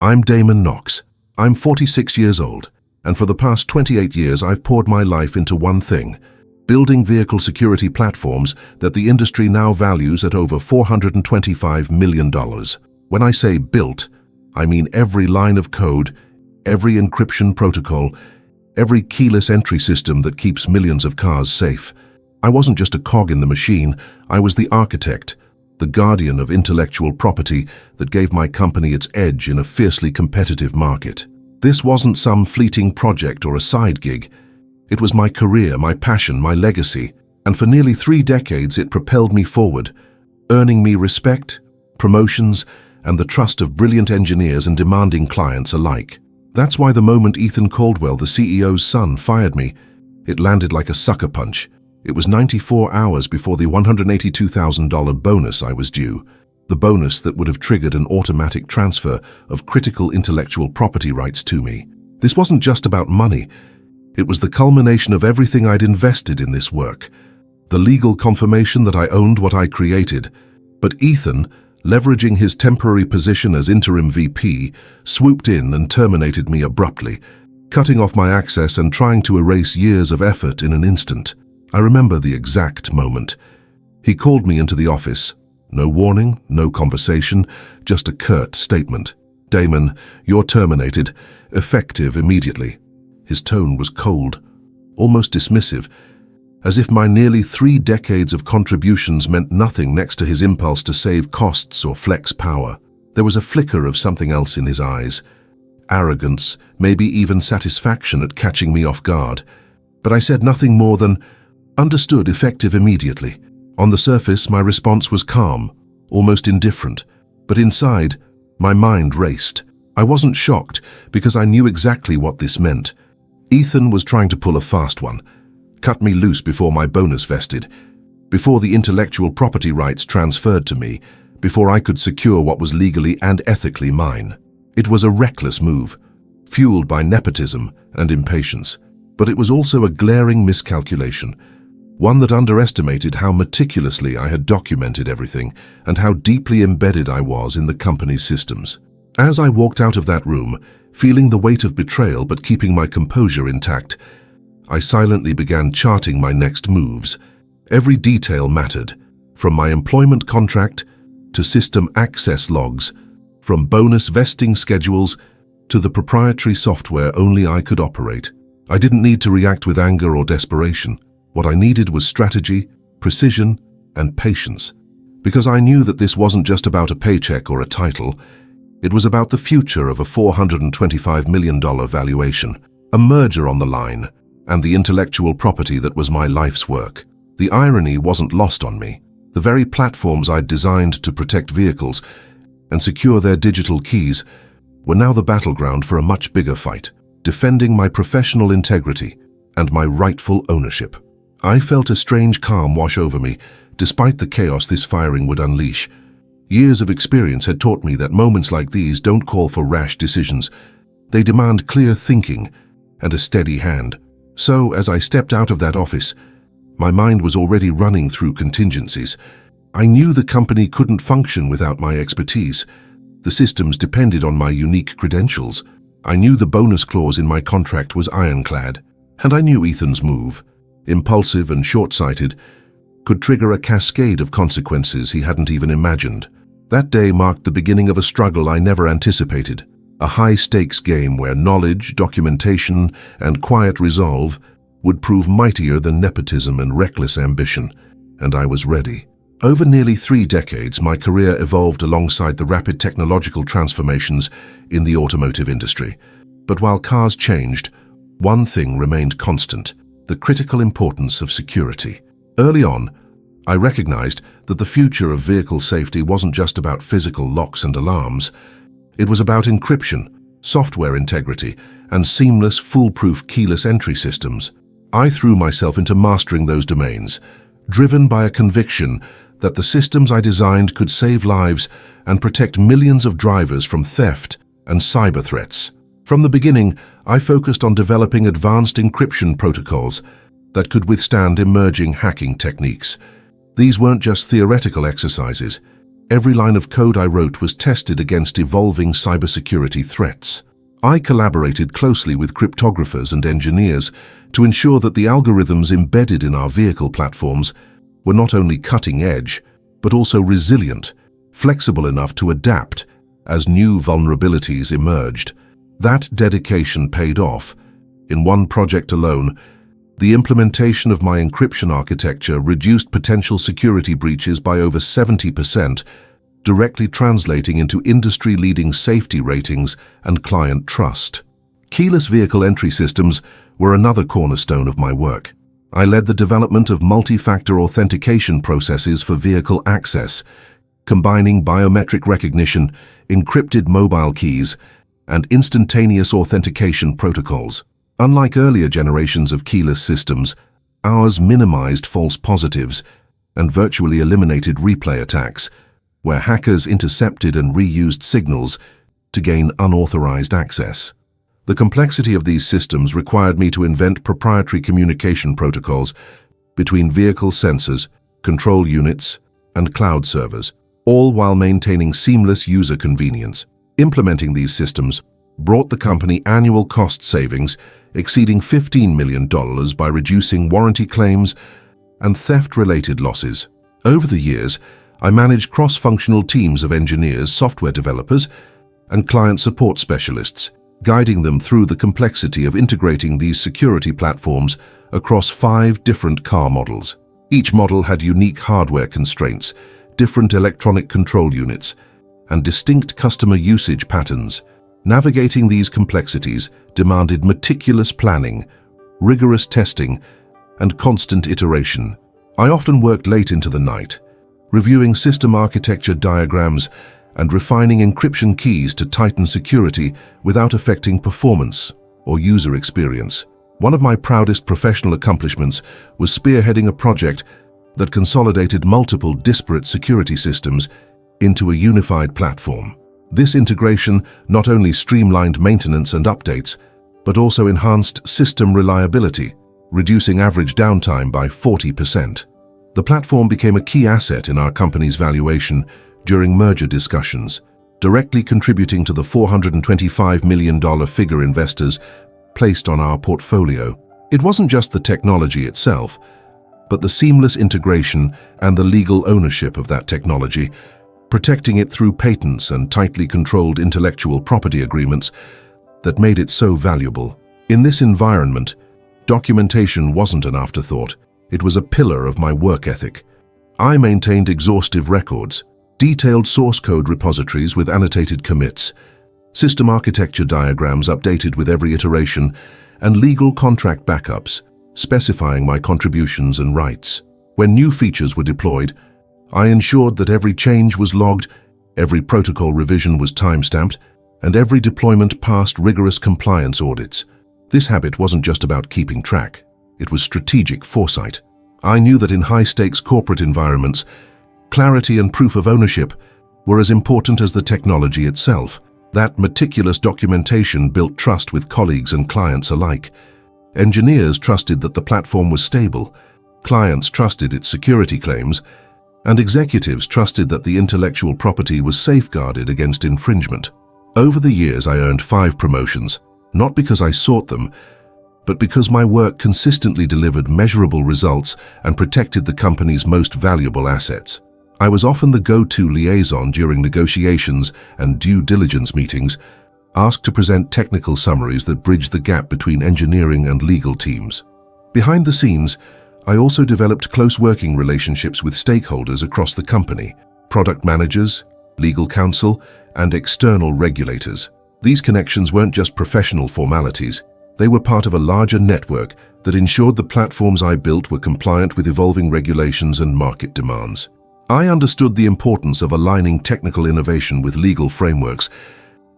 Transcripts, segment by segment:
I'm Damon Knox. I'm 46 years old, and for the past 28 years I've poured my life into one thing: building vehicle security platforms that the industry now values at over $425 million. When I say built, I mean every line of code, every encryption protocol, every keyless entry system that keeps millions of cars safe. I wasn't just a cog in the machine, I was the architect, the guardian of intellectual property that gave my company its edge in a fiercely competitive market. This wasn't some fleeting project or a side gig. It was my career, my passion, my legacy, and for nearly 3 decades it propelled me forward, earning me respect, promotions, and the trust of brilliant engineers and demanding clients alike. That's why the moment Ethan Caldwell, the CEO's son, fired me, it landed like a sucker punch. It was 94 hours before the $182,000 bonus I was due, the bonus that would have triggered an automatic transfer of critical intellectual property rights to me. This wasn't just about money. It was the culmination of everything I'd invested in this work, the legal confirmation that I owned what I created. But Ethan, leveraging his temporary position as interim VP, swooped in and terminated me abruptly, cutting off my access and trying to erase years of effort in an instant. I remember the exact moment. He called me into the office. No warning, no conversation, just a curt statement. "Damon, you're terminated, effective immediately." His tone was cold, almost dismissive, as if my nearly 3 decades of contributions meant nothing next to his impulse to save costs or flex power. There was a flicker of something else in his eyes. Arrogance, maybe even satisfaction at catching me off guard. But I said nothing more than, "Understood, effective immediately." On the surface, my response was calm, almost indifferent, but inside, my mind raced. I wasn't shocked because I knew exactly what this meant. Ethan was trying to pull a fast one, cut me loose before my bonus vested, before the intellectual property rights transferred to me, before I could secure what was legally and ethically mine. It was a reckless move, fueled by nepotism and impatience, but it was also a glaring miscalculation, one that underestimated how meticulously I had documented everything and how deeply embedded I was in the company's systems. As I walked out of that room, feeling the weight of betrayal but keeping my composure intact, I silently began charting my next moves. Every detail mattered, from my employment contract to system access logs, from bonus vesting schedules to the proprietary software only I could operate. I didn't need to react with anger or desperation. What I needed was strategy, precision, and patience, because I knew that this wasn't just about a paycheck or a title. It was about the future of a $425 million valuation, a merger on the line, and the intellectual property that was my life's work. The irony wasn't lost on me. The very platforms I'd designed to protect vehicles and secure their digital keys were now the battleground for a much bigger fight, defending my professional integrity and my rightful ownership. I felt a strange calm wash over me, despite the chaos this firing would unleash. Years of experience had taught me that moments like these don't call for rash decisions. They demand clear thinking and a steady hand. So, as I stepped out of that office, my mind was already running through contingencies. I knew the company couldn't function without my expertise. The systems depended on my unique credentials. I knew the bonus clause in my contract was ironclad, and I knew Ethan's move, impulsive and short-sighted, could trigger a cascade of consequences he hadn't even imagined. That day marked the beginning of a struggle I never anticipated, a high-stakes game where knowledge, documentation, and quiet resolve would prove mightier than nepotism and reckless ambition, and I was ready. Over nearly 3 decades, my career evolved alongside the rapid technological transformations in the automotive industry. But while cars changed, one thing remained constant: the critical importance of security. Early on, I recognized that the future of vehicle safety wasn't just about physical locks and alarms. It was about encryption, software integrity, and seamless, foolproof keyless entry systems. I threw myself into mastering those domains, driven by a conviction that the systems I designed could save lives and protect millions of drivers from theft and cyber threats. From the beginning, I focused on developing advanced encryption protocols that could withstand emerging hacking techniques. These weren't just theoretical exercises. Every line of code I wrote was tested against evolving cybersecurity threats. I collaborated closely with cryptographers and engineers to ensure that the algorithms embedded in our vehicle platforms were not only cutting edge, but also resilient, flexible enough to adapt as new vulnerabilities emerged. That dedication paid off. In one project alone, the implementation of my encryption architecture reduced potential security breaches by over 70%, directly translating into industry-leading safety ratings and client trust. Keyless vehicle entry systems were another cornerstone of my work. I led the development of multi-factor authentication processes for vehicle access, combining biometric recognition, encrypted mobile keys, and instantaneous authentication protocols. Unlike earlier generations of keyless systems, ours minimized false positives and virtually eliminated replay attacks, where hackers intercepted and reused signals to gain unauthorized access. The complexity of these systems required me to invent proprietary communication protocols between vehicle sensors, control units, and cloud servers, all while maintaining seamless user convenience. Implementing these systems brought the company annual cost savings exceeding $15 million by reducing warranty claims and theft-related losses. Over the years, I managed cross-functional teams of engineers, software developers, and client support specialists, guiding them through the complexity of integrating these security platforms across 5 different car models. Each model had unique hardware constraints, different electronic control units, and distinct customer usage patterns. Navigating these complexities demanded meticulous planning, rigorous testing, and constant iteration. I often worked late into the night, reviewing system architecture diagrams and refining encryption keys to tighten security without affecting performance or user experience. One of my proudest professional accomplishments was spearheading a project that consolidated multiple disparate security systems into a unified platform. This integration not only streamlined maintenance and updates, but also enhanced system reliability, reducing average downtime by 40%. The platform became a key asset in our company's valuation during merger discussions, directly contributing to the $425 million figure investors placed on our portfolio. It wasn't just the technology itself, but the seamless integration and the legal ownership of that technology, protecting it through patents and tightly controlled intellectual property agreements that made it so valuable. In this environment, documentation wasn't an afterthought. It was a pillar of my work ethic. I maintained exhaustive records, detailed source code repositories with annotated commits, system architecture diagrams updated with every iteration, and legal contract backups, specifying my contributions and rights. When new features were deployed, I ensured that every change was logged, every protocol revision was time-stamped, and every deployment passed rigorous compliance audits. This habit wasn't just about keeping track. It was strategic foresight. I knew that in high-stakes corporate environments, clarity and proof of ownership were as important as the technology itself. That meticulous documentation built trust with colleagues and clients alike. Engineers trusted that the platform was stable, clients trusted its security claims, and executives trusted that the intellectual property was safeguarded against infringement. Over the years, I earned 5 promotions, not because I sought them, but because my work consistently delivered measurable results and protected the company's most valuable assets. I was often the go-to liaison during negotiations and due diligence meetings, asked to present technical summaries that bridged the gap between engineering and legal teams. Behind the scenes, I also developed close working relationships with stakeholders across the company, product managers, legal counsel, and external regulators. These connections weren't just professional formalities. They were part of a larger network that ensured the platforms I built were compliant with evolving regulations and market demands. I understood the importance of aligning technical innovation with legal frameworks,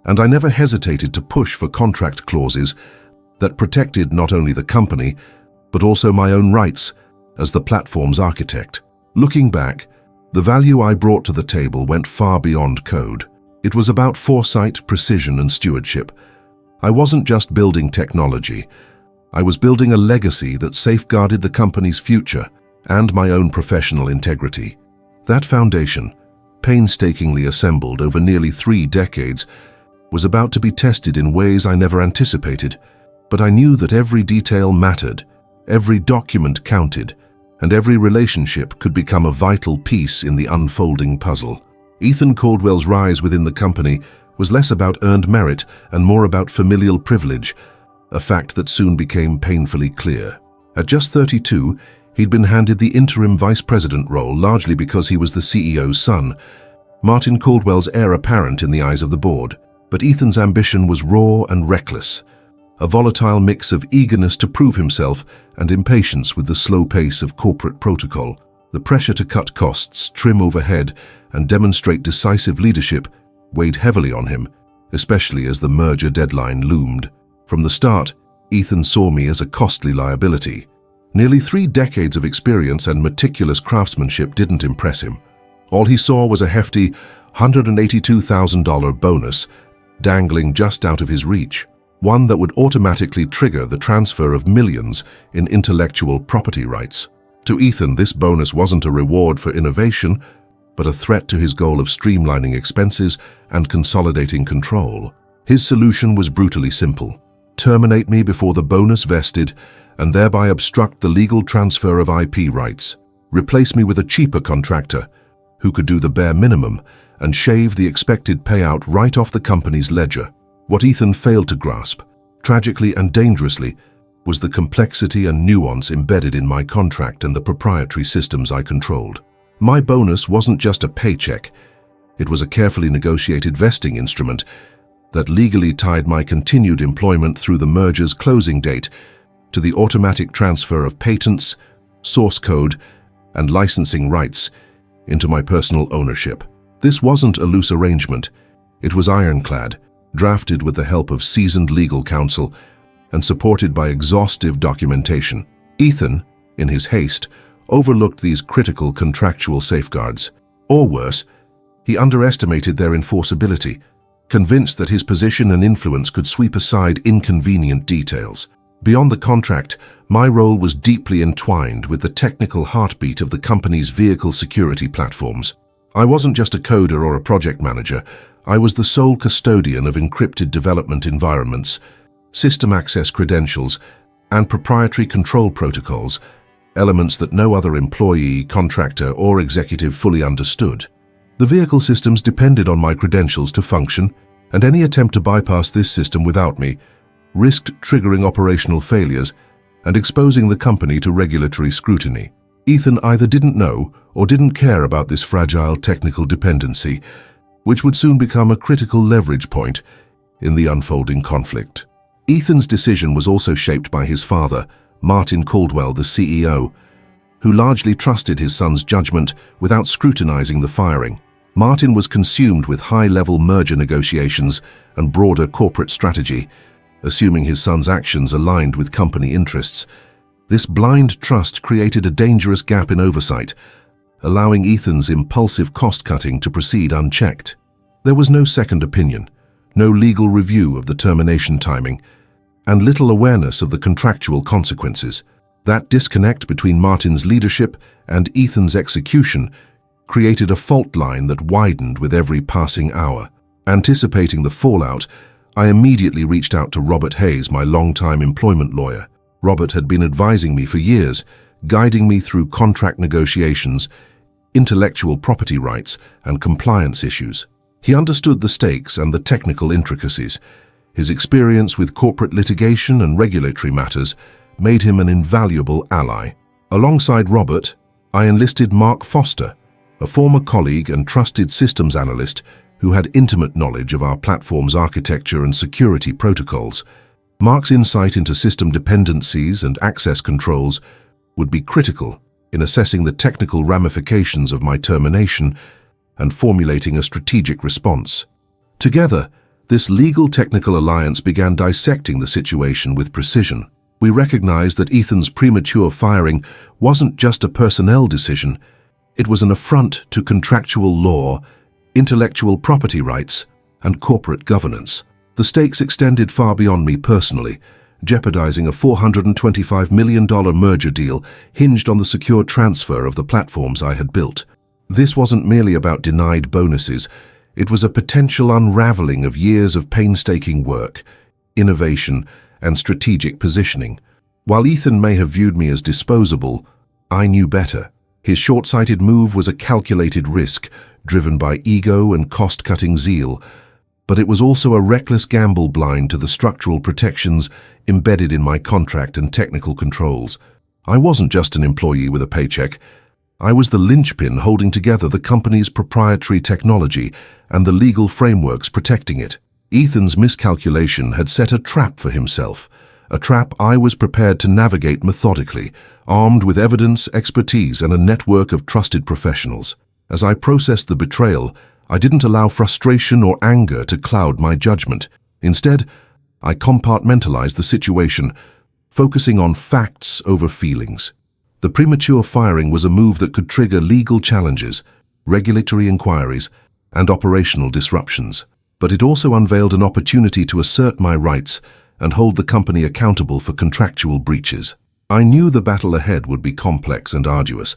and I never hesitated to push for contract clauses that protected not only the company, but also my own rights as the platform's architect. Looking back, the value I brought to the table went far beyond code. It was about foresight, precision, and stewardship. I wasn't just building technology. I was building a legacy that safeguarded the company's future and my own professional integrity. That foundation, painstakingly assembled over nearly 3 decades, was about to be tested in ways I never anticipated. But I knew that every detail mattered, every document counted, and every relationship could become a vital piece in the unfolding puzzle. Ethan Caldwell's rise within the company was less about earned merit and more about familial privilege, a fact that soon became painfully clear. At just 32, he'd been handed the interim vice president role largely because he was the CEO's son, Martin Caldwell's heir apparent in the eyes of the board. But Ethan's ambition was raw and reckless, a volatile mix of eagerness to prove himself and impatience with the slow pace of corporate protocol. The pressure to cut costs, trim overhead, and demonstrate decisive leadership weighed heavily on him, especially as the merger deadline loomed. From the start, Ethan saw me as a costly liability. Nearly 3 decades of experience and meticulous craftsmanship didn't impress him. All he saw was a hefty $182,000 bonus dangling just out of his reach, one that would automatically trigger the transfer of millions in intellectual property rights. To Ethan, this bonus wasn't a reward for innovation, but a threat to his goal of streamlining expenses and consolidating control. His solution was brutally simple: terminate me before the bonus vested and thereby obstruct the legal transfer of IP rights. Replace me with a cheaper contractor who could do the bare minimum and shave the expected payout right off the company's ledger. What Ethan failed to grasp, tragically and dangerously, was the complexity and nuance embedded in my contract and the proprietary systems I controlled. My bonus wasn't just a paycheck. It was a carefully negotiated vesting instrument that legally tied my continued employment through the merger's closing date to the automatic transfer of patents, source code, and licensing rights into my personal ownership. This wasn't a loose arrangement. It was ironclad, drafted with the help of seasoned legal counsel and supported by exhaustive documentation. Ethan, in his haste, overlooked these critical contractual safeguards. Or worse, he underestimated their enforceability, convinced that his position and influence could sweep aside inconvenient details. Beyond the contract, my role was deeply entwined with the technical heartbeat of the company's vehicle security platforms. I wasn't just a coder or a project manager. I was the sole custodian of encrypted development environments, system access credentials, and proprietary control protocols, elements that no other employee, contractor, or executive fully understood. The vehicle systems depended on my credentials to function, and any attempt to bypass this system without me risked triggering operational failures and exposing the company to regulatory scrutiny. Ethan either didn't know or didn't care about this fragile technical dependency, which would soon become a critical leverage point in the unfolding conflict. Ethan's decision was also shaped by his father, Martin Caldwell, the CEO, who largely trusted his son's judgment without scrutinizing the firing. Martin was consumed with high-level merger negotiations and broader corporate strategy, assuming his son's actions aligned with company interests. This blind trust created a dangerous gap in oversight, allowing Ethan's impulsive cost-cutting to proceed unchecked. There was no second opinion, no legal review of the termination timing, and little awareness of the contractual consequences. That disconnect between Martin's leadership and Ethan's execution created a fault line that widened with every passing hour. Anticipating the fallout, I immediately reached out to Robert Hayes, my longtime employment lawyer. Robert had been advising me for years, guiding me through contract negotiations, intellectual property rights, and compliance issues. He understood the stakes and the technical intricacies. His experience with corporate litigation and regulatory matters made him an invaluable ally. Alongside Robert, I enlisted Mark Foster, a former colleague and trusted systems analyst who had intimate knowledge of our platform's architecture and security protocols. Mark's insight into system dependencies and access controls would be critical in assessing the technical ramifications of my termination and formulating a strategic response. Together, this legal-technical alliance began dissecting the situation with precision. We recognized that Ethan's premature firing wasn't just a personnel decision. It was an affront to contractual law, intellectual property rights, and corporate governance. The stakes extended far beyond me personally, jeopardizing a $425 million merger deal hinged on the secure transfer of the platforms I had built. This wasn't merely about denied bonuses. It was a potential unraveling of years of painstaking work, innovation, and strategic positioning. While Ethan may have viewed me as disposable, I knew better. His short-sighted move was a calculated risk, driven by ego and cost-cutting zeal, but it was also a reckless gamble blind to the structural protections embedded in my contract and technical controls. I wasn't just an employee with a paycheck. I was the linchpin holding together the company's proprietary technology and the legal frameworks protecting it. Ethan's miscalculation had set a trap for himself, a trap I was prepared to navigate methodically, armed with evidence, expertise, and a network of trusted professionals. As I processed the betrayal, I didn't allow frustration or anger to cloud my judgment. Instead, I compartmentalized the situation, focusing on facts over feelings. The premature firing was a move that could trigger legal challenges, regulatory inquiries, and operational disruptions. But it also unveiled an opportunity to assert my rights and hold the company accountable for contractual breaches. I knew the battle ahead would be complex and arduous,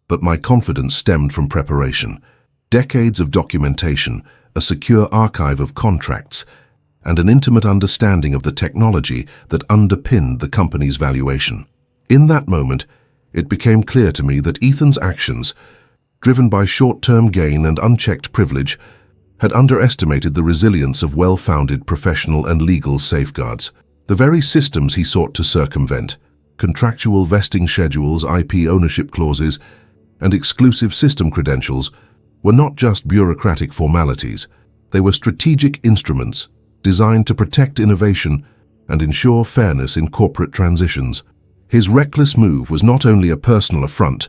but my confidence stemmed from preparation. Decades of documentation, a secure archive of contracts, and an intimate understanding of the technology that underpinned the company's valuation. In that moment, it became clear to me that Ethan's actions, driven by short-term gain and unchecked privilege, had underestimated the resilience of well-founded professional and legal safeguards. The very systems he sought to circumvent, contractual vesting schedules, IP ownership clauses, and exclusive system credentials, were not just bureaucratic formalities. They were strategic instruments designed to protect innovation and ensure fairness in corporate transitions. His reckless move was not only a personal affront,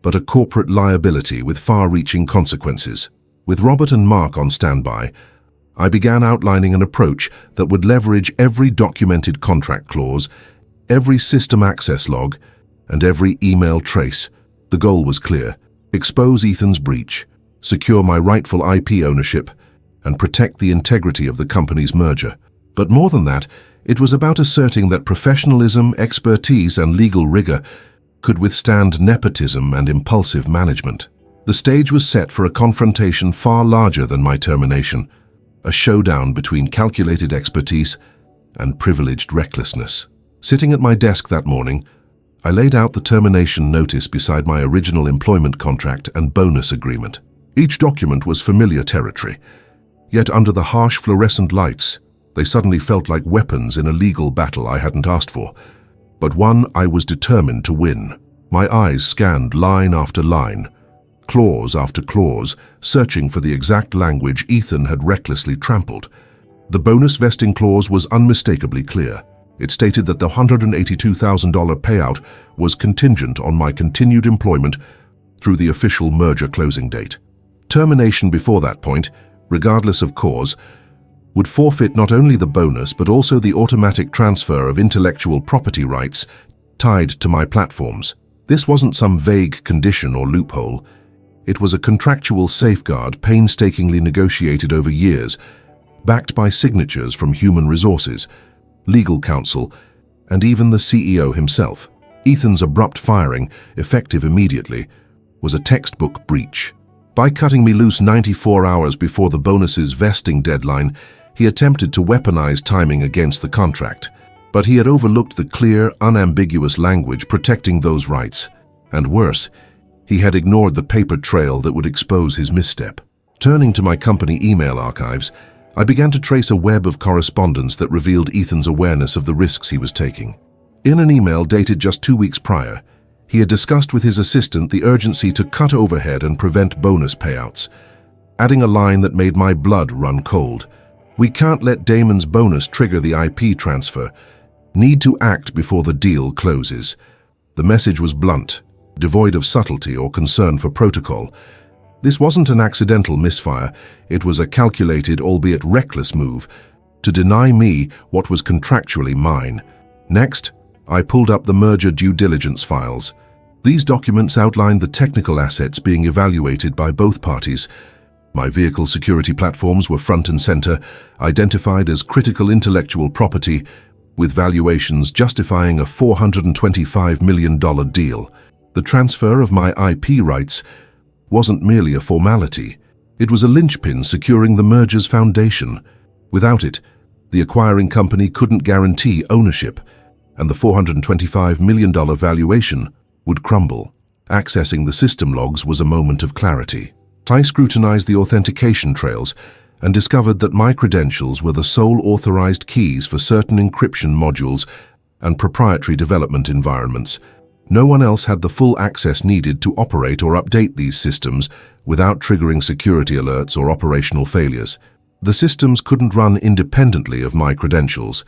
but a corporate liability with far-reaching consequences. With Robert and Mark on standby, I began outlining an approach that would leverage every documented contract clause, every system access log, and every email trace. The goal was clear: expose Ethan's breach, secure my rightful IP ownership, and protect the integrity of the company's merger. But more than that, it was about asserting that professionalism, expertise, and legal rigor could withstand nepotism and impulsive management. The stage was set for a confrontation far larger than my termination, a showdown between calculated expertise and privileged recklessness. Sitting at my desk that morning, I laid out the termination notice beside my original employment contract and bonus agreement. Each document was familiar territory, yet under the harsh fluorescent lights, they suddenly felt like weapons in a legal battle I hadn't asked for, but one I was determined to win. My eyes scanned line after line, clause after clause, searching for the exact language Ethan had recklessly trampled. The bonus vesting clause was unmistakably clear. It stated that the $182,000 payout was contingent on my continued employment through the official merger closing date. Termination before that point, regardless of cause, would forfeit not only the bonus but also the automatic transfer of intellectual property rights tied to my platforms. This wasn't some vague condition or loophole. It was a contractual safeguard painstakingly negotiated over years, backed by signatures from human resources, legal counsel, and even the CEO himself. Ethan's abrupt firing, effective immediately, was a textbook breach. By cutting me loose 94 hours before the bonus's vesting deadline, he attempted to weaponize timing against the contract. But he had overlooked the clear, unambiguous language protecting those rights. And worse, he had ignored the paper trail that would expose his misstep. Turning to my company email archives, I began to trace a web of correspondence that revealed Ethan's awareness of the risks he was taking. In an email dated just 2 weeks prior, he had discussed with his assistant the urgency to cut overhead and prevent bonus payouts, adding a line that made my blood run cold. "We can't let Damon's bonus trigger the IP transfer. Need to act before the deal closes." The message was blunt, devoid of subtlety or concern for protocol. This wasn't an accidental misfire. It was a calculated, albeit reckless move to deny me what was contractually mine. Next, I pulled up the merger due diligence files. These documents outlined the technical assets being evaluated by both parties. My vehicle security platforms were front and center, identified as critical intellectual property, with valuations justifying a $425 million deal. The transfer of my IP rights wasn't merely a formality. It was a linchpin securing the merger's foundation. Without it, the acquiring company couldn't guarantee ownership, and the $425 million valuation would crumble. Accessing the system logs was a moment of clarity. I scrutinized the authentication trails and discovered that my credentials were the sole authorized keys for certain encryption modules and proprietary development environments. No one else had the full access needed to operate or update these systems without triggering security alerts or operational failures. The systems couldn't run independently of my credentials,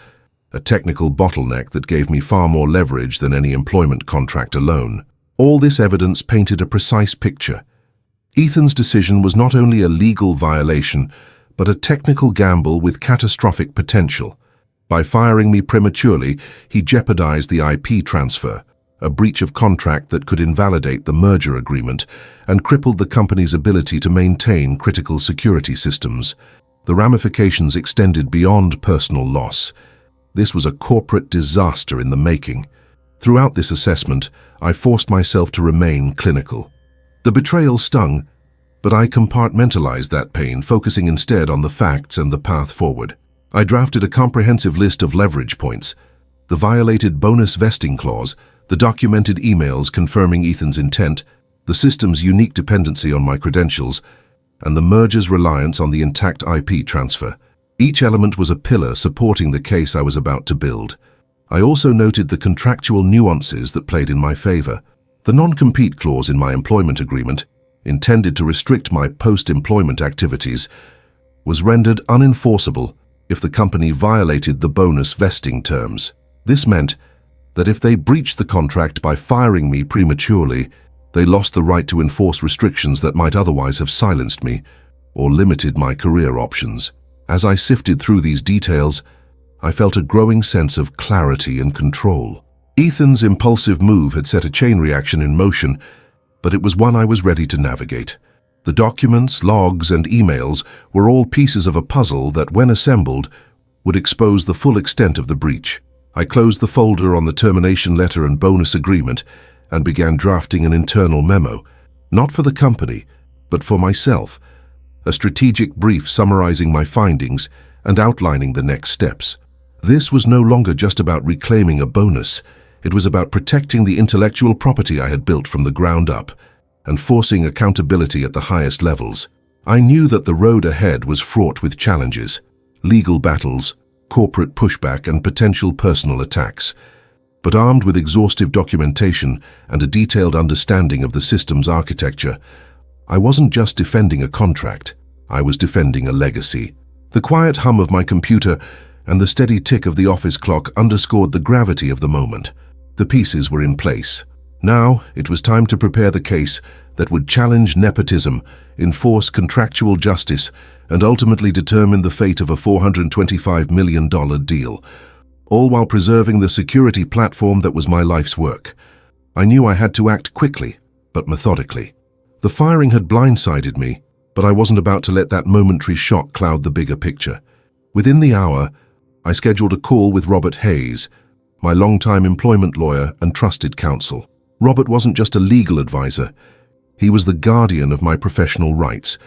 a technical bottleneck that gave me far more leverage than any employment contract alone. All this evidence painted a precise picture. Ethan's decision was not only a legal violation, but a technical gamble with catastrophic potential. By firing me prematurely, he jeopardized the IP transfer, a breach of contract that could invalidate the merger agreement and crippled the company's ability to maintain critical security systems. The ramifications extended beyond personal loss. This was a corporate disaster in the making. Throughout this assessment, I forced myself to remain clinical. The betrayal stung, but I compartmentalized that pain, focusing instead on the facts and the path forward. I drafted a comprehensive list of leverage points: the violated bonus vesting clause, the documented emails confirming Ethan's intent, the system's unique dependency on my credentials, and the merger's reliance on the intact IP transfer. Each element was a pillar supporting the case I was about to build. I also noted the contractual nuances that played in my favor. The non-compete clause in my employment agreement, intended to restrict my post-employment activities, was rendered unenforceable if the company violated the bonus vesting terms. This meant that if they breached the contract by firing me prematurely, they lost the right to enforce restrictions that might otherwise have silenced me or limited my career options. As I sifted through these details, I felt a growing sense of clarity and control. Ethan's impulsive move had set a chain reaction in motion, but it was one I was ready to navigate. The documents, logs, and emails were all pieces of a puzzle that, when assembled, would expose the full extent of the breach. I closed the folder on the termination letter and bonus agreement and began drafting an internal memo, not for the company, but for myself, a strategic brief summarizing my findings and outlining the next steps. This was no longer just about reclaiming a bonus. It was about protecting the intellectual property I had built from the ground up and forcing accountability at the highest levels. I knew that the road ahead was fraught with challenges: legal battles, corporate pushback, and potential personal attacks. But armed with exhaustive documentation and a detailed understanding of the system's architecture, I wasn't just defending a contract, I was defending a legacy. The quiet hum of my computer and the steady tick of the office clock underscored the gravity of the moment. The pieces were in place. Now it was time to prepare the case that would challenge nepotism, enforce contractual justice, and ultimately determine the fate of a $425 million deal, all while preserving the security platform that was my life's work. I knew I had to act quickly, but methodically. The firing had blindsided me, but I wasn't about to let that momentary shock cloud the bigger picture. Within the hour, I scheduled a call with Robert Hayes, my longtime employment lawyer and trusted counsel. Robert wasn't just a legal advisor. He was the guardian of my professional rights,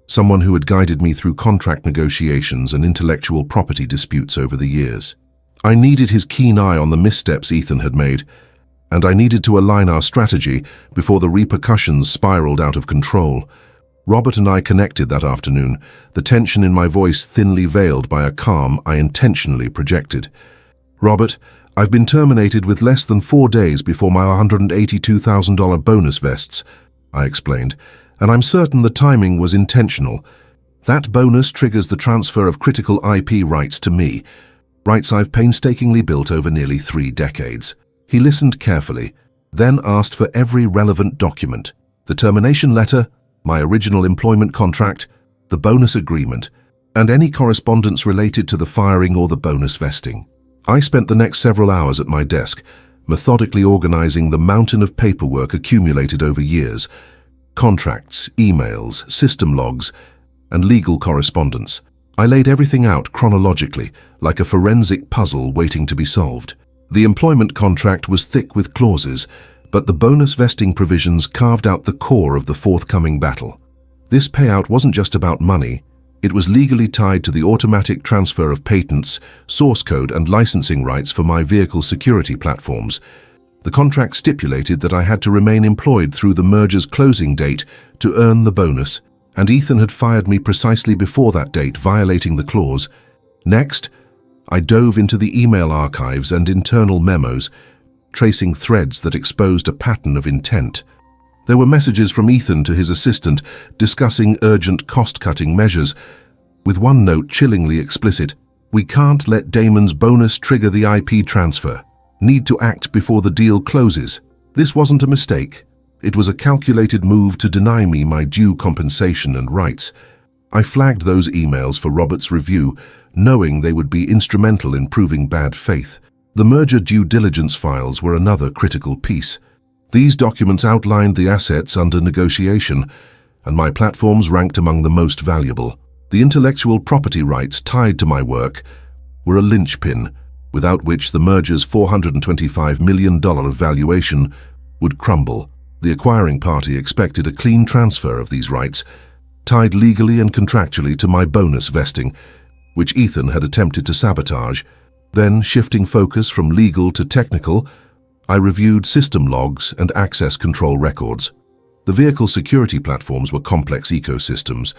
someone who had guided me through contract negotiations and intellectual property disputes over the years. I needed his keen eye on the missteps Ethan had made, and I needed to align our strategy before the repercussions spiraled out of control. Robert and I connected that afternoon, the tension in my voice thinly veiled by a calm I intentionally projected. "Robert, I've been terminated with less than 4 days before my $182,000 bonus vests," I explained, "and I'm certain the timing was intentional. That bonus triggers the transfer of critical IP rights to me, rights I've painstakingly built over nearly 3 decades. He listened carefully, then asked for every relevant document: the termination letter, my original employment contract, the bonus agreement, and any correspondence related to the firing or the bonus vesting. I spent the next several hours at my desk, methodically organizing the mountain of paperwork accumulated over years: contracts, emails, system logs, and legal correspondence. I laid everything out chronologically, like a forensic puzzle waiting to be solved. The employment contract was thick with clauses, But the bonus vesting provisions carved out the core of the forthcoming battle. This payout wasn't just about money, it was legally tied to the automatic transfer of patents, source code, and licensing rights for my vehicle security platforms. The contract stipulated that I had to remain employed through the merger's closing date to earn the bonus, and Ethan had fired me precisely before that date, violating the clause. Next, I dove into the email archives and internal memos, tracing threads that exposed a pattern of intent. There were messages from Ethan to his assistant discussing urgent cost-cutting measures, with one note chillingly explicit: "We can't let Damon's bonus trigger the IP transfer. Need to act before the deal closes." This wasn't a mistake. It was a calculated move to deny me my due compensation and rights. I flagged those emails for Robert's review, knowing they would be instrumental in proving bad faith. The merger due diligence files were another critical piece. These documents outlined the assets under negotiation, and my platforms ranked among the most valuable. The intellectual property rights tied to my work were a linchpin, without which the merger's $425 million valuation would crumble. The acquiring party expected a clean transfer of these rights, tied legally and contractually to my bonus vesting, which Ethan had attempted to sabotage. Then, shifting focus from legal to technical, I reviewed system logs and access control records. The vehicle security platforms were complex ecosystems,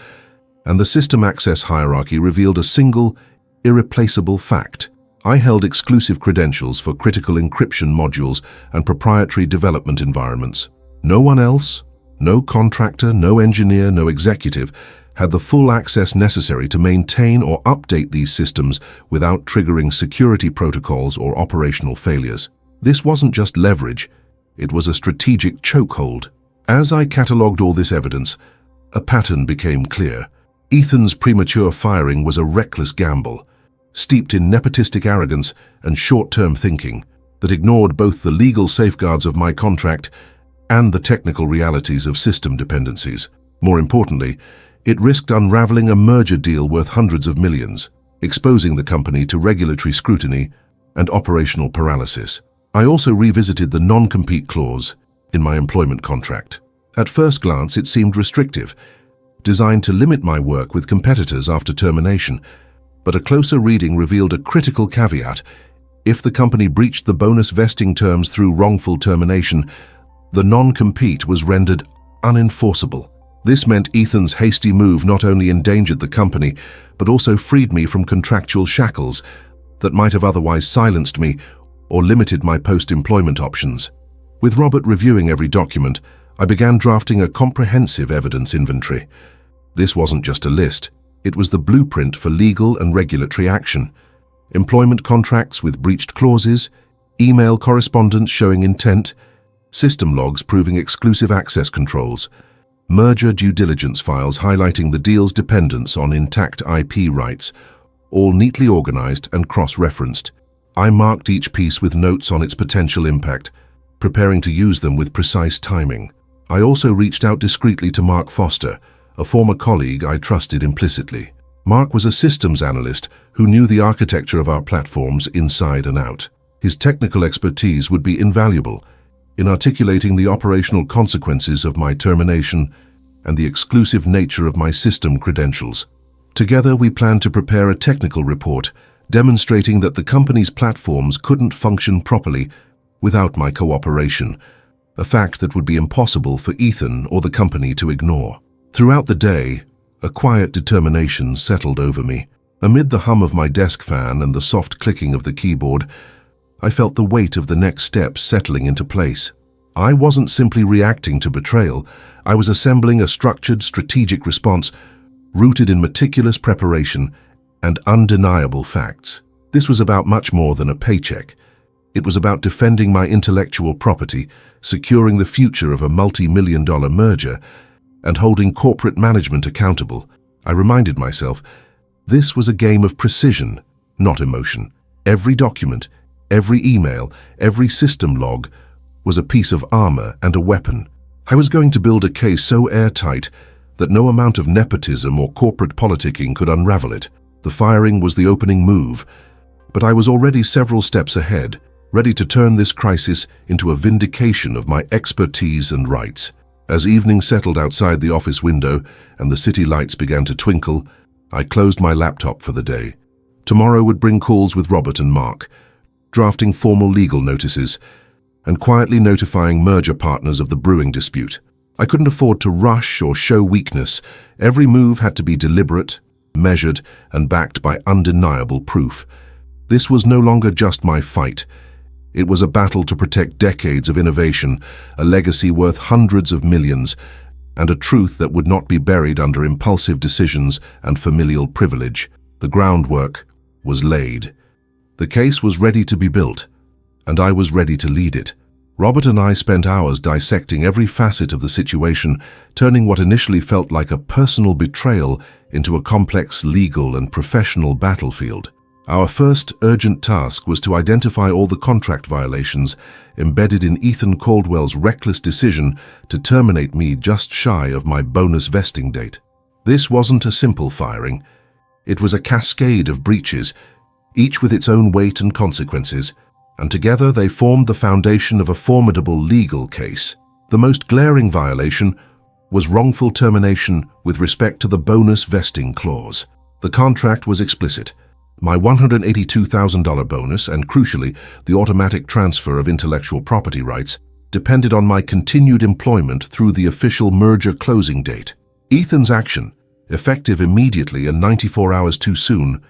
and the system access hierarchy revealed a single, irreplaceable fact. I held exclusive credentials for critical encryption modules and proprietary development environments. No one else, no contractor, no engineer, no executive, had the full access necessary to maintain or update these systems without triggering security protocols or operational failures. This wasn't just leverage, it was a strategic chokehold. As I catalogued all this evidence, a pattern became clear. Ethan's premature firing was a reckless gamble, steeped in nepotistic arrogance and short-term thinking that ignored both the legal safeguards of my contract and the technical realities of system dependencies. More importantly, it risked unraveling a merger deal worth hundreds of millions, exposing the company to regulatory scrutiny and operational paralysis. I also revisited the non-compete clause in my employment contract. At first glance, it seemed restrictive, designed to limit my work with competitors after termination, but a closer reading revealed a critical caveat. If the company breached the bonus vesting terms through wrongful termination, the non-compete was rendered unenforceable. This meant Ethan's hasty move not only endangered the company, but also freed me from contractual shackles that might have otherwise silenced me or limited my post-employment options. With Robert reviewing every document, I began drafting a comprehensive evidence inventory. This wasn't just a list, it was the blueprint for legal and regulatory action. Employment contracts with breached clauses, email correspondence showing intent, system logs proving exclusive access controls, merger due diligence files highlighting the deal's dependence on intact IP rights, all neatly organized and cross-referenced. I marked each piece with notes on its potential impact, preparing to use them with precise timing. I also reached out discreetly to Mark Foster, a former colleague I trusted implicitly. Mark was a systems analyst who knew the architecture of our platforms inside and out. His technical expertise would be invaluable in articulating the operational consequences of my termination and the exclusive nature of my system credentials. Together, we planned to prepare a technical report demonstrating that the company's platforms couldn't function properly without my cooperation, a fact that would be impossible for Ethan or the company to ignore. Throughout the day, a quiet determination settled over me. Amid the hum of my desk fan and the soft clicking of the keyboard, I felt the weight of the next steps settling into place. I wasn't simply reacting to betrayal, I was assembling a structured, strategic response rooted in meticulous preparation and undeniable facts. This was about much more than a paycheck. It was about defending my intellectual property, securing the future of a multi-million-dollar merger, and holding corporate management accountable. I reminded myself, this was a game of precision, not emotion. Every document, every email, every system log was a piece of armor and a weapon. I was going to build a case so airtight that no amount of nepotism or corporate politicking could unravel it. The firing was the opening move, but I was already several steps ahead. ready to turn this crisis into a vindication of my expertise and rights. As evening settled outside the office window and the city lights began to twinkle, I closed my laptop for the day. Tomorrow would bring calls with Robert and Mark, drafting formal legal notices, and quietly notifying merger partners of the brewing dispute. I couldn't afford to rush or show weakness. Every move had to be deliberate, measured, and backed by undeniable proof. This was no longer just my fight. It was a battle to protect decades of innovation, a legacy worth hundreds of millions, and a truth that would not be buried under impulsive decisions and familial privilege. The groundwork was laid. The case was ready to be built, and I was ready to lead it. Robert and I spent hours dissecting every facet of the situation, turning what initially felt like a personal betrayal into a complex legal and professional battlefield. Our first urgent task was to identify all the contract violations embedded in Ethan Caldwell's reckless decision to terminate me just shy of my bonus vesting date. This wasn't a simple firing. It was a cascade of breaches, each with its own weight and consequences, and together they formed the foundation of a formidable legal case. The most glaring violation was wrongful termination with respect to the bonus vesting clause. The contract was explicit. My $182,000 bonus and, crucially, the automatic transfer of intellectual property rights depended on my continued employment through the official merger closing date. Ethan's action, effective immediately and 94 hours too soon,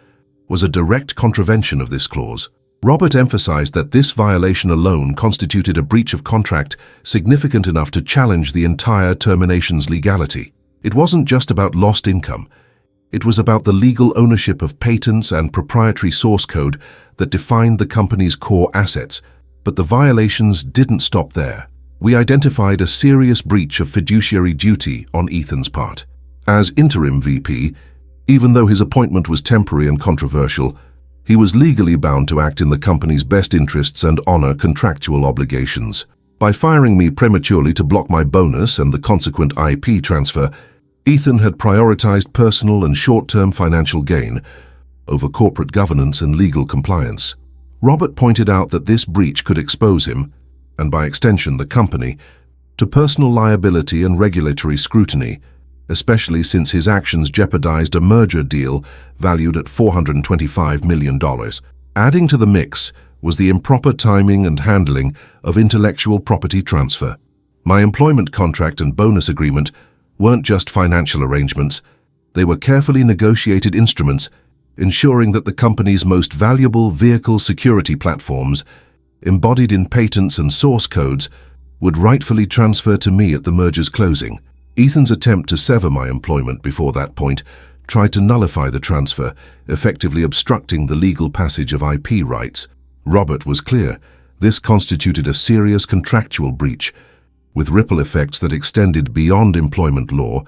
was a direct contravention of this clause. Robert emphasized that this violation alone constituted a breach of contract significant enough to challenge the entire termination's legality. It wasn't just about lost income. It was about the legal ownership of patents and proprietary source code that defined the company's core assets. But the violations didn't stop there. We identified a serious breach of fiduciary duty on Ethan's part. As interim VP, even though his appointment was temporary and controversial, he was legally bound to act in the company's best interests and honor contractual obligations. By firing me prematurely to block my bonus and the consequent IP transfer, Ethan had prioritized personal and short-term financial gain over corporate governance and legal compliance. Robert pointed out that this breach could expose him, and by extension the company, to personal liability and regulatory scrutiny, especially since his actions jeopardized a merger deal valued at $425 million. Adding to the mix was the improper timing and handling of intellectual property transfer. My employment contract and bonus agreement weren't just financial arrangements, they were carefully negotiated instruments ensuring that the company's most valuable vehicle security platforms, embodied in patents and source codes, would rightfully transfer to me at the merger's closing. Ethan's attempt to sever my employment before that point tried to nullify the transfer, effectively obstructing the legal passage of IP rights. Robert was clear. This constituted a serious contractual breach, with ripple effects that extended beyond employment law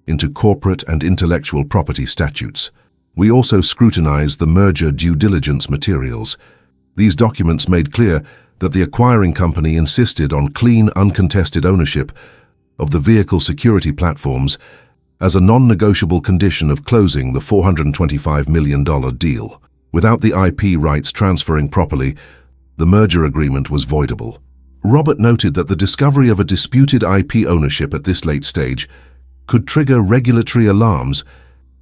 into corporate and intellectual property statutes. We also scrutinized the merger due diligence materials. These documents made clear that the acquiring company insisted on clean, uncontested ownership of the vehicle security platforms as a non-negotiable condition of closing the $425 million deal. Without the IP rights transferring properly, the merger agreement was voidable. Robert noted that the discovery of a disputed IP ownership at this late stage could trigger regulatory alarms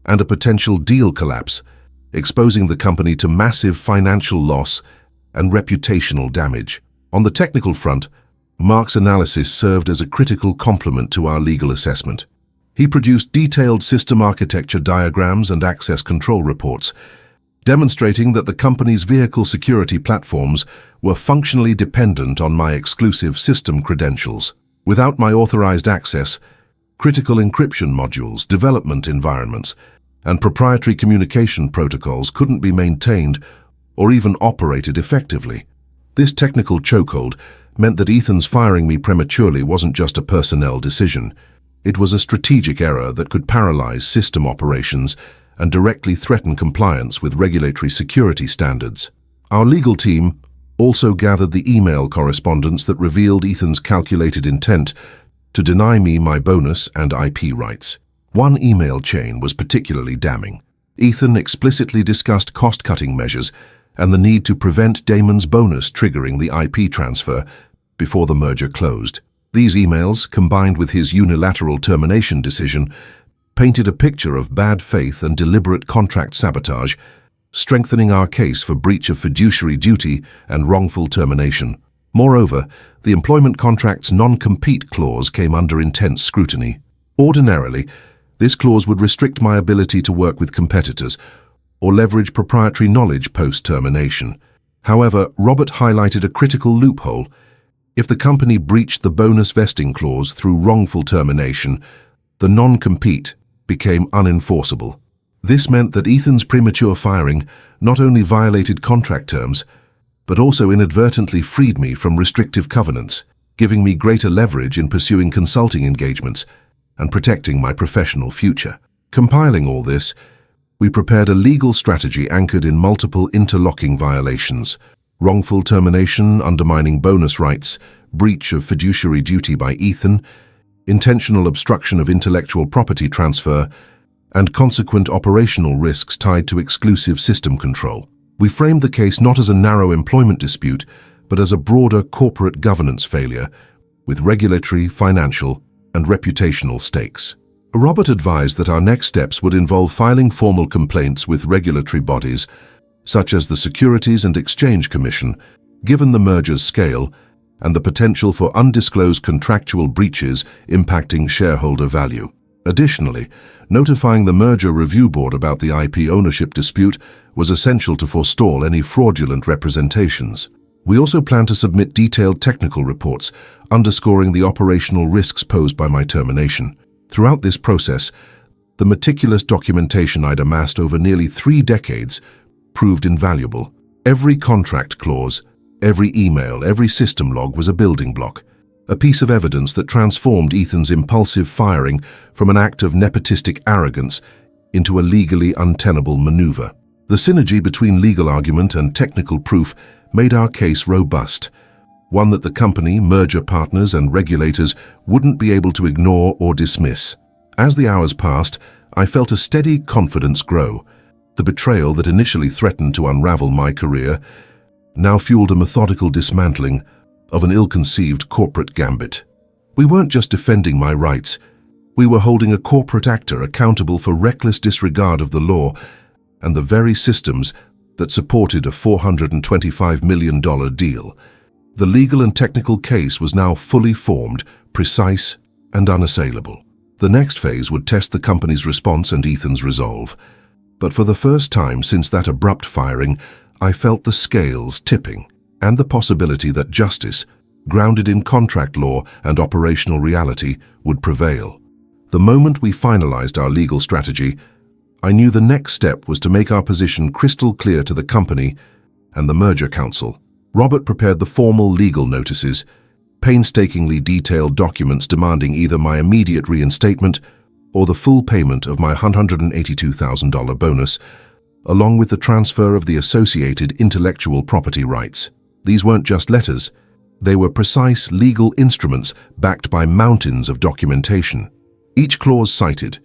and a potential deal collapse, exposing the company to massive financial loss and reputational damage. On the technical front, Mark's analysis served as a critical complement to our legal assessment. He produced detailed system architecture diagrams and access control reports, demonstrating that the company's vehicle security platforms were functionally dependent on my exclusive system credentials. Without my authorized access, critical encryption modules, development environments, and proprietary communication protocols couldn't be maintained or even operated effectively. This technical chokehold meant that Ethan's firing me prematurely wasn't just a personnel decision. It was a strategic error that could paralyze system operations and directly threaten compliance with regulatory security standards. Our legal team also gathered the email correspondence that revealed Ethan's calculated intent to deny me my bonus and IP rights. One email chain was particularly damning. Ethan explicitly discussed cost-cutting measures and the need to prevent Damon's bonus triggering the IP transfer before the merger closed. These emails, combined with his unilateral termination decision, painted a picture of bad faith and deliberate contract sabotage, strengthening our case for breach of fiduciary duty and wrongful termination. Moreover, the employment contract's non-compete clause came under intense scrutiny. Ordinarily, this clause would restrict my ability to work with competitors or leverage proprietary knowledge post-termination. However, Robert highlighted a critical loophole. If the company breached the bonus vesting clause through wrongful termination, the non-compete became unenforceable. This meant that Ethan's premature firing not only violated contract terms, but also inadvertently freed me from restrictive covenants, giving me greater leverage in pursuing consulting engagements and protecting my professional future. Compiling all this, we prepared a legal strategy anchored in multiple interlocking violations: wrongful termination, undermining bonus rights, breach of fiduciary duty by Ethan, intentional obstruction of intellectual property transfer, and consequent operational risks tied to exclusive system control. We framed the case not as a narrow employment dispute, but as a broader corporate governance failure, with regulatory, financial, and reputational stakes. Robert advised that our next steps would involve filing formal complaints with regulatory bodies, such as the Securities and Exchange Commission, given the merger's scale and the potential for undisclosed contractual breaches impacting shareholder value. Additionally, notifying the Merger Review Board about the IP ownership dispute was essential to forestall any fraudulent representations. We also plan to submit detailed technical reports underscoring the operational risks posed by my termination. Throughout this process, the meticulous documentation I'd amassed over nearly 3 decades proved invaluable. Every contract clause, every email, every system log was a building block, a piece of evidence that transformed Ethan's impulsive firing from an act of nepotistic arrogance into a legally untenable maneuver. The synergy between legal argument and technical proof made our case robust, one that the company, merger partners, and regulators wouldn't be able to ignore or dismiss. As the hours passed, I felt a steady confidence grow. The betrayal that initially threatened to unravel my career now fueled a methodical dismantling of an ill-conceived corporate gambit. We weren't just defending my rights, we were holding a corporate actor accountable for reckless disregard of the law and the very systems that supported a $425 million deal. The legal and technical case was now fully formed, precise, and unassailable. The next phase would test the company's response and Ethan's resolve. But for the first time since that abrupt firing, I felt the scales tipping, and the possibility that justice, grounded in contract law and operational reality, would prevail. The moment we finalized our legal strategy, I knew the next step was to make our position crystal clear to the company and the Merger Council. Robert prepared the formal legal notices, painstakingly detailed documents demanding either my immediate reinstatement or the full payment of my $182,000 bonus, along with the transfer of the associated intellectual property rights. These weren't just letters, they were precise legal instruments backed by mountains of documentation. Each clause cited,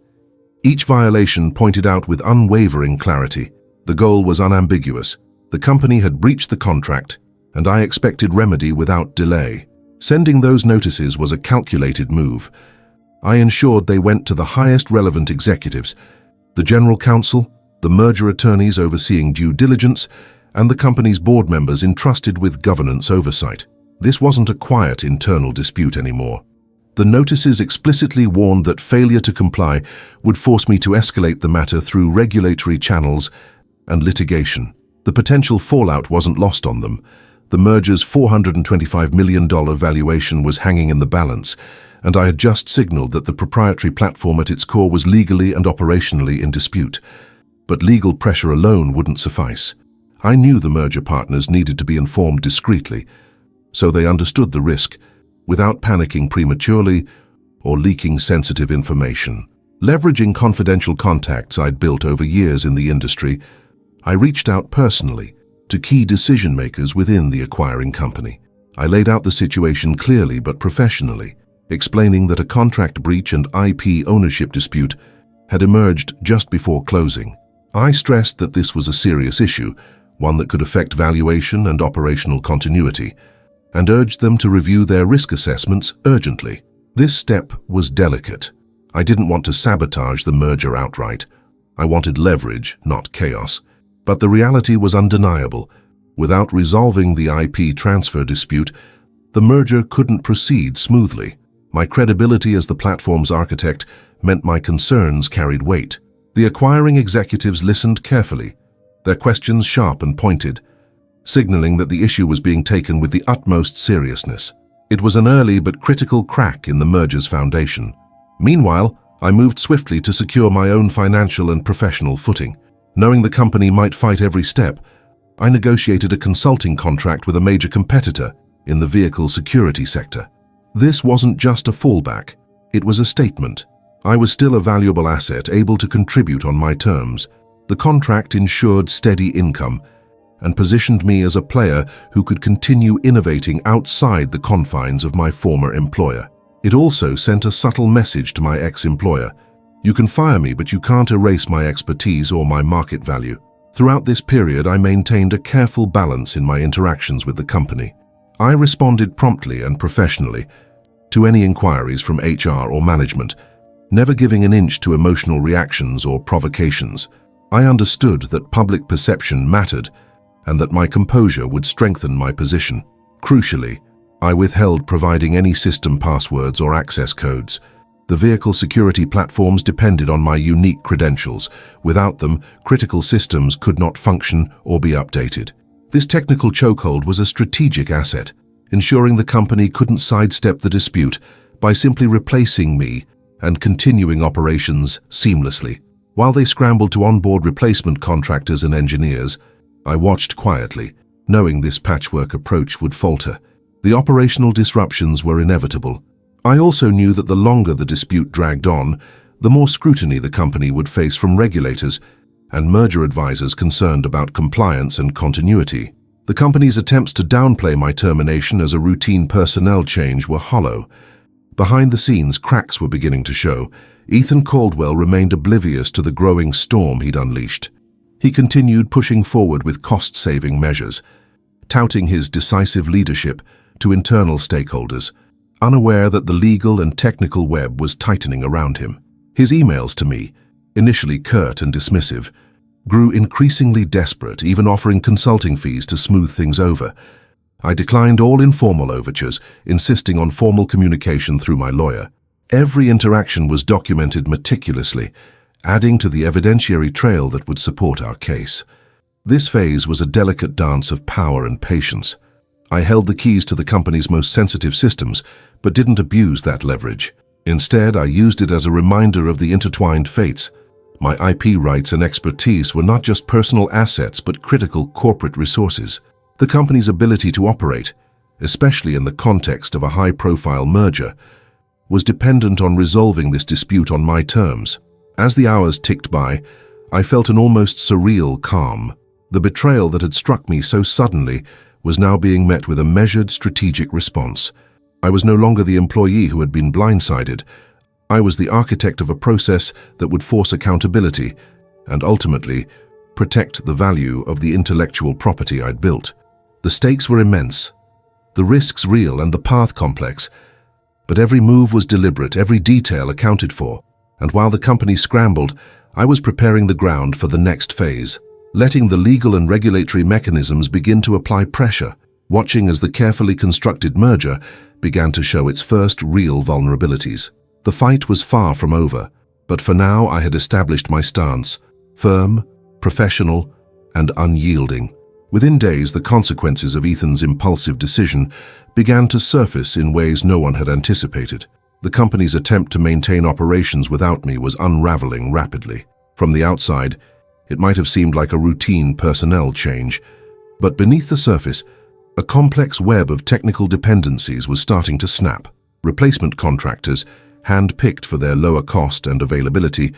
each violation pointed out with unwavering clarity. The goal was unambiguous. The company had breached the contract, and I expected remedy without delay. Sending those notices was a calculated move. I ensured they went to the highest relevant executives, the General Counsel, the merger attorneys overseeing due diligence, and the company's board members entrusted with governance oversight. This wasn't a quiet internal dispute anymore. The notices explicitly warned that failure to comply would force me to escalate the matter through regulatory channels and litigation. The potential fallout wasn't lost on them. The merger's $425 million valuation was hanging in the balance, and I had just signaled that the proprietary platform at its core was legally and operationally in dispute. But legal pressure alone wouldn't suffice. I knew the merger partners needed to be informed discreetly, so they understood the risk, without panicking prematurely or leaking sensitive information. Leveraging confidential contacts I'd built over years in the industry, I reached out personally to key decision-makers within the acquiring company. I laid out the situation clearly but professionally, explaining that a contract breach and IP ownership dispute had emerged just before closing. I stressed that this was a serious issue, one that could affect valuation and operational continuity, and urged them to review their risk assessments urgently. This step was delicate. I didn't want to sabotage the merger outright. I wanted leverage, not chaos. But the reality was undeniable. Without resolving the IP transfer dispute, the merger couldn't proceed smoothly. My credibility as the platform's architect meant my concerns carried weight. The acquiring executives listened carefully, their questions sharp and pointed, signaling that the issue was being taken with the utmost seriousness. It was an early but critical crack in the merger's foundation. Meanwhile, I moved swiftly to secure my own financial and professional footing. Knowing the company might fight every step, I negotiated a consulting contract with a major competitor in the vehicle security sector. This wasn't just a fallback, it was a statement. I was still a valuable asset, able to contribute on my terms. The contract ensured steady income and positioned me as a player who could continue innovating outside the confines of my former employer. It also sent a subtle message to my ex-employer. You can fire me, but you can't erase my expertise or my market value. Throughout this period, I maintained a careful balance in my interactions with the company. I responded promptly and professionally to any inquiries from HR or management, never giving an inch to emotional reactions or provocations. I understood that public perception mattered and that my composure would strengthen my position. Crucially, I withheld providing any system passwords or access codes. The vehicle security platforms depended on my unique credentials. Without them, critical systems could not function or be updated. This technical chokehold was a strategic asset, ensuring the company couldn't sidestep the dispute by simply replacing me and continuing operations seamlessly. While they scrambled to onboard replacement contractors and engineers, I watched quietly, knowing this patchwork approach would falter. The operational disruptions were inevitable. I also knew that the longer the dispute dragged on, the more scrutiny the company would face from regulators and merger advisors concerned about compliance and continuity. The company's attempts to downplay my termination as a routine personnel change were hollow. Behind the scenes, cracks were beginning to show. Ethan Caldwell remained oblivious to the growing storm he'd unleashed. He continued pushing forward with cost-saving measures, touting his decisive leadership to internal stakeholders, unaware that the legal and technical web was tightening around him. His emails to me, initially curt and dismissive, grew increasingly desperate, even offering consulting fees to smooth things over. I declined all informal overtures, insisting on formal communication through my lawyer. Every interaction was documented meticulously, adding to the evidentiary trail that would support our case. This phase was a delicate dance of power and patience. I held the keys to the company's most sensitive systems, but didn't abuse that leverage. Instead, I used it as a reminder of the intertwined fates. My IP rights and expertise were not just personal assets, but critical corporate resources. The company's ability to operate, especially in the context of a high-profile merger, was dependent on resolving this dispute on my terms. As the hours ticked by, I felt an almost surreal calm. The betrayal that had struck me so suddenly was now being met with a measured, strategic response. I was no longer the employee who had been blindsided. I was the architect of a process that would force accountability and ultimately protect the value of the intellectual property I'd built. The stakes were immense, the risks real, and the path complex, but every move was deliberate, every detail accounted for. And while the company scrambled, I was preparing the ground for the next phase, letting the legal and regulatory mechanisms begin to apply pressure, watching as the carefully constructed merger began to show its first real vulnerabilities. The fight was far from over, but for now I had established my stance, firm, professional, and unyielding. Within days, the consequences of Ethan's impulsive decision began to surface in ways no one had anticipated. The company's attempt to maintain operations without me was unraveling rapidly. From the outside, it might have seemed like a routine personnel change, but beneath the surface, a complex web of technical dependencies was starting to snap. Replacement contractors, hand-picked for their lower cost and availability,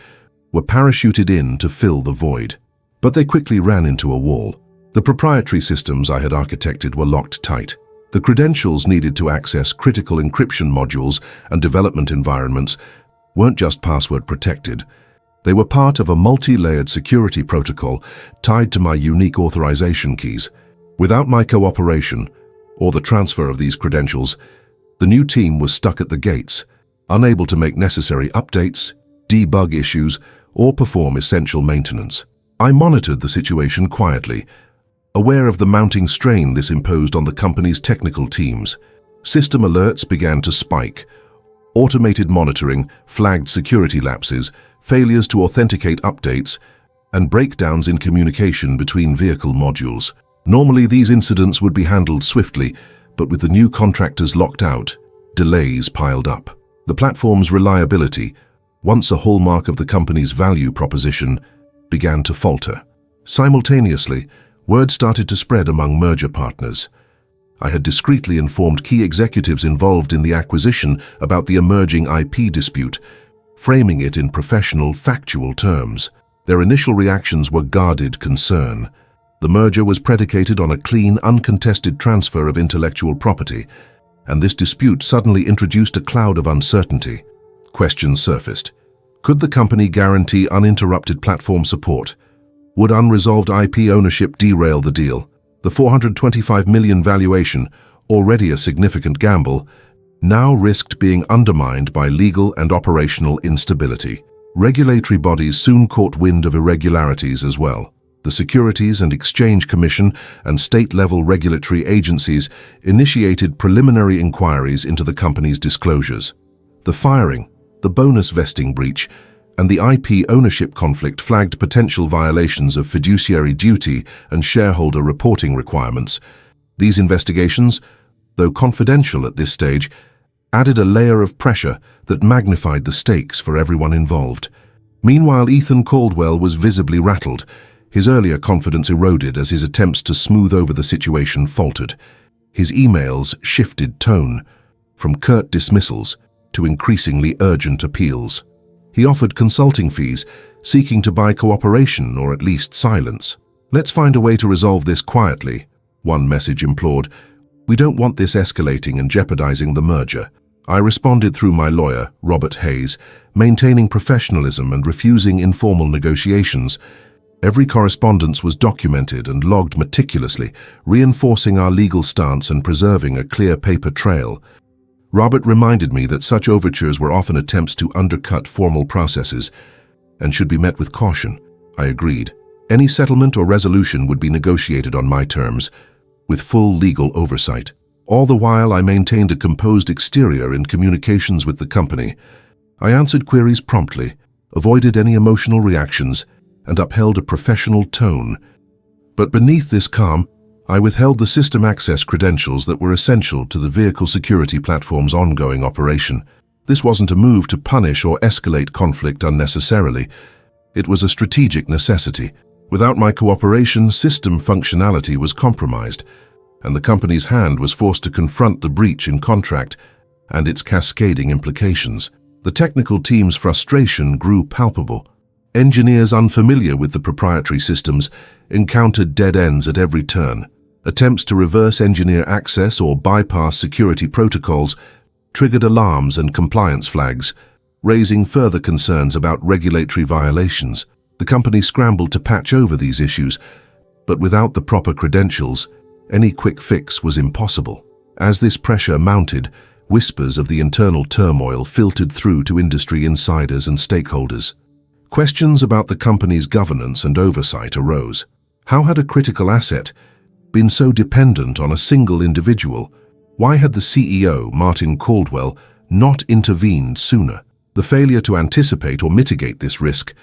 were parachuted in to fill the void. But they quickly ran into a wall. The proprietary systems I had architected were locked tight. The credentials needed to access critical encryption modules and development environments weren't just password protected. They were part of a multi-layered security protocol tied to my unique authorization keys. Without my cooperation, or the transfer of these credentials, the new team was stuck at the gates, unable to make necessary updates, debug issues, or perform essential maintenance. I monitored the situation quietly, aware of the mounting strain this imposed on the company's technical teams. System alerts began to spike. Automated monitoring flagged security lapses, failures to authenticate updates, and breakdowns in communication between vehicle modules. Normally, these incidents would be handled swiftly, but with the new contractors locked out, delays piled up. The platform's reliability, once a hallmark of the company's value proposition, began to falter. Simultaneously, word started to spread among merger partners. I had discreetly informed key executives involved in the acquisition about the emerging IP dispute, framing it in professional, factual terms. Their initial reactions were guarded concern. The merger was predicated on a clean, uncontested transfer of intellectual property, and this dispute suddenly introduced a cloud of uncertainty. Questions surfaced. Could the company guarantee uninterrupted platform support? Would unresolved IP ownership derail the deal? The $425 million valuation, already a significant gamble, now risked being undermined by legal and operational instability. Regulatory bodies soon caught wind of irregularities as well. The Securities and Exchange Commission and state-level regulatory agencies initiated preliminary inquiries into the company's disclosures. The firing, the bonus vesting breach, and the IP ownership conflict flagged potential violations of fiduciary duty and shareholder reporting requirements. These investigations, though confidential at this stage, added a layer of pressure that magnified the stakes for everyone involved. Meanwhile, Ethan Caldwell was visibly rattled. His earlier confidence eroded as his attempts to smooth over the situation faltered. His emails shifted tone, from curt dismissals to increasingly urgent appeals. He offered consulting fees, seeking to buy cooperation or at least silence. "Let's find a way to resolve this quietly," one message implored. "We don't want this escalating and jeopardizing the merger." I responded through my lawyer, Robert Hayes, maintaining professionalism and refusing informal negotiations. Every correspondence was documented and logged meticulously, reinforcing our legal stance and preserving a clear paper trail. Robert reminded me that such overtures were often attempts to undercut formal processes and should be met with caution. I agreed. Any settlement or resolution would be negotiated on my terms, with full legal oversight. All the while, I maintained a composed exterior in communications with the company. I answered queries promptly, avoided any emotional reactions, and upheld a professional tone. But beneath this calm, I withheld the system access credentials that were essential to the vehicle security platform's ongoing operation. This wasn't a move to punish or escalate conflict unnecessarily. It was a strategic necessity. Without my cooperation, system functionality was compromised, and the company's hand was forced to confront the breach in contract and its cascading implications. The technical team's frustration grew palpable. Engineers unfamiliar with the proprietary systems encountered dead ends at every turn. Attempts to reverse engineer access or bypass security protocols triggered alarms and compliance flags, raising further concerns about regulatory violations. The company scrambled to patch over these issues, but without the proper credentials, any quick fix was impossible. As this pressure mounted, whispers of the internal turmoil filtered through to industry insiders and stakeholders. Questions about the company's governance and oversight arose. How had a critical asset been so dependent on a single individual? Why had the CEO, Martin Caldwell, not intervened sooner? The failure to anticipate or mitigate this risk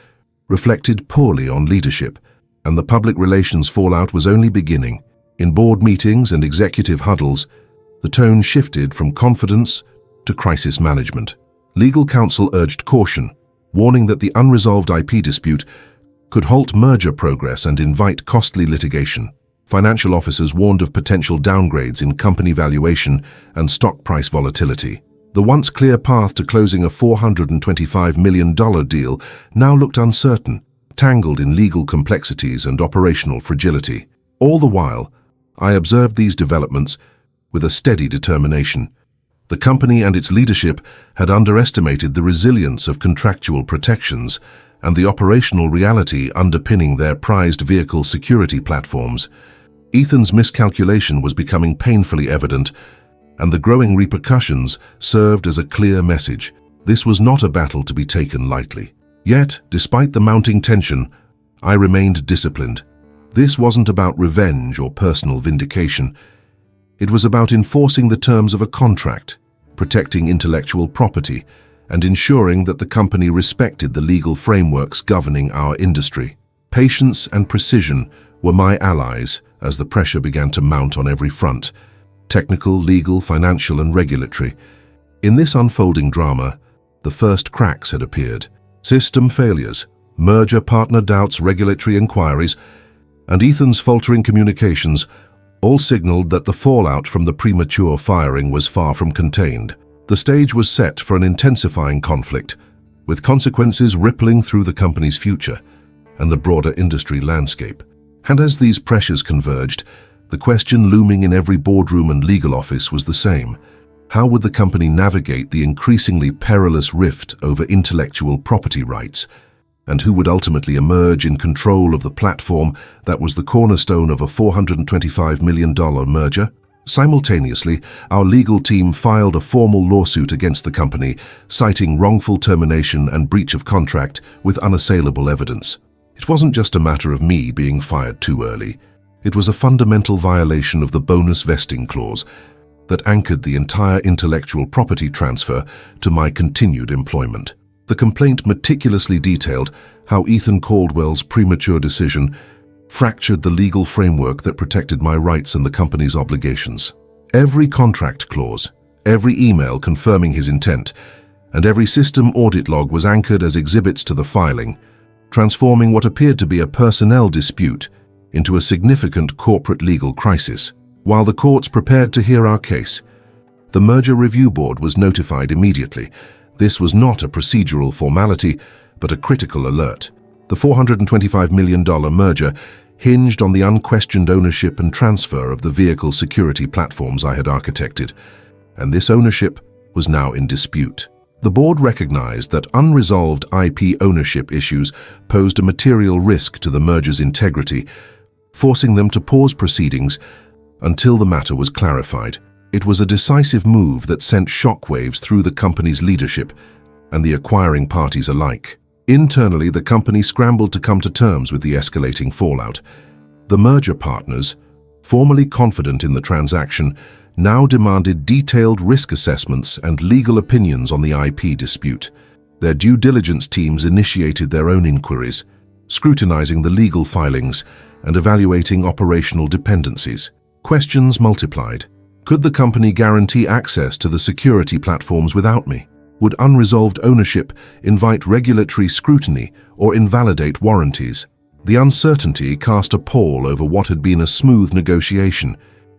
reflected poorly on leadership, and the public relations fallout was only beginning. In board meetings and executive huddles, the tone shifted from confidence to crisis management. Legal counsel urged caution, warning that the unresolved IP dispute could halt merger progress and invite costly litigation. Financial officers warned of potential downgrades in company valuation and stock price volatility. The once clear path to closing a $425 million deal now looked uncertain, tangled in legal complexities and operational fragility. All the while, I observed these developments with a steady determination. The company and its leadership had underestimated the resilience of contractual protections and the operational reality underpinning their prized vehicle security platforms, Ethan's miscalculation was becoming painfully evident, and the growing repercussions served as a clear message. This was not a battle to be taken lightly. Yet, despite the mounting tension, I remained disciplined. This wasn't about revenge or personal vindication. It was about enforcing the terms of a contract, protecting intellectual property, and ensuring that the company respected the legal frameworks governing our industry. Patience and precision were my allies as the pressure began to mount on every front: technical, legal, financial, and regulatory. In this unfolding drama, the first cracks had appeared. System failures, merger partner doubts, regulatory inquiries, and Ethan's faltering communications all signaled that the fallout from the premature firing was far from contained. The stage was set for an intensifying conflict, with consequences rippling through the company's future and the broader industry landscape. And as these pressures converged, the question looming in every boardroom and legal office was the same: how would the company navigate the increasingly perilous rift over intellectual property rights, and who would ultimately emerge in control of the platform that was the cornerstone of a $425 million merger? Simultaneously, our legal team filed a formal lawsuit against the company, citing wrongful termination and breach of contract with unassailable evidence. It wasn't just a matter of me being fired too early. It was a fundamental violation of the bonus vesting clause that anchored the entire intellectual property transfer to my continued employment. The complaint meticulously detailed how Ethan Caldwell's premature decision fractured the legal framework that protected my rights and the company's obligations. Every contract clause, every email confirming his intent, and every system audit log was anchored as exhibits to the filing, transforming what appeared to be a personnel dispute into a significant corporate legal crisis. While the courts prepared to hear our case, the Merger Review Board was notified immediately. This was not a procedural formality, but a critical alert. The $425 million merger hinged on the unquestioned ownership and transfer of the vehicle security platforms I had architected, and this ownership was now in dispute. The board recognized that unresolved IP ownership issues posed a material risk to the merger's integrity, forcing them to pause proceedings until the matter was clarified. It was a decisive move that sent shockwaves through the company's leadership and the acquiring parties alike. Internally, the company scrambled to come to terms with the escalating fallout. The merger partners, formerly confident in the transaction, now demanded detailed risk assessments and legal opinions on the IP dispute. Their due diligence teams initiated their own inquiries, scrutinizing the legal filings and evaluating operational dependencies. Questions multiplied. Could the company guarantee access to the security platforms without me? Would unresolved ownership invite regulatory scrutiny or invalidate warranties? The uncertainty cast a pall over what had been a smooth negotiation,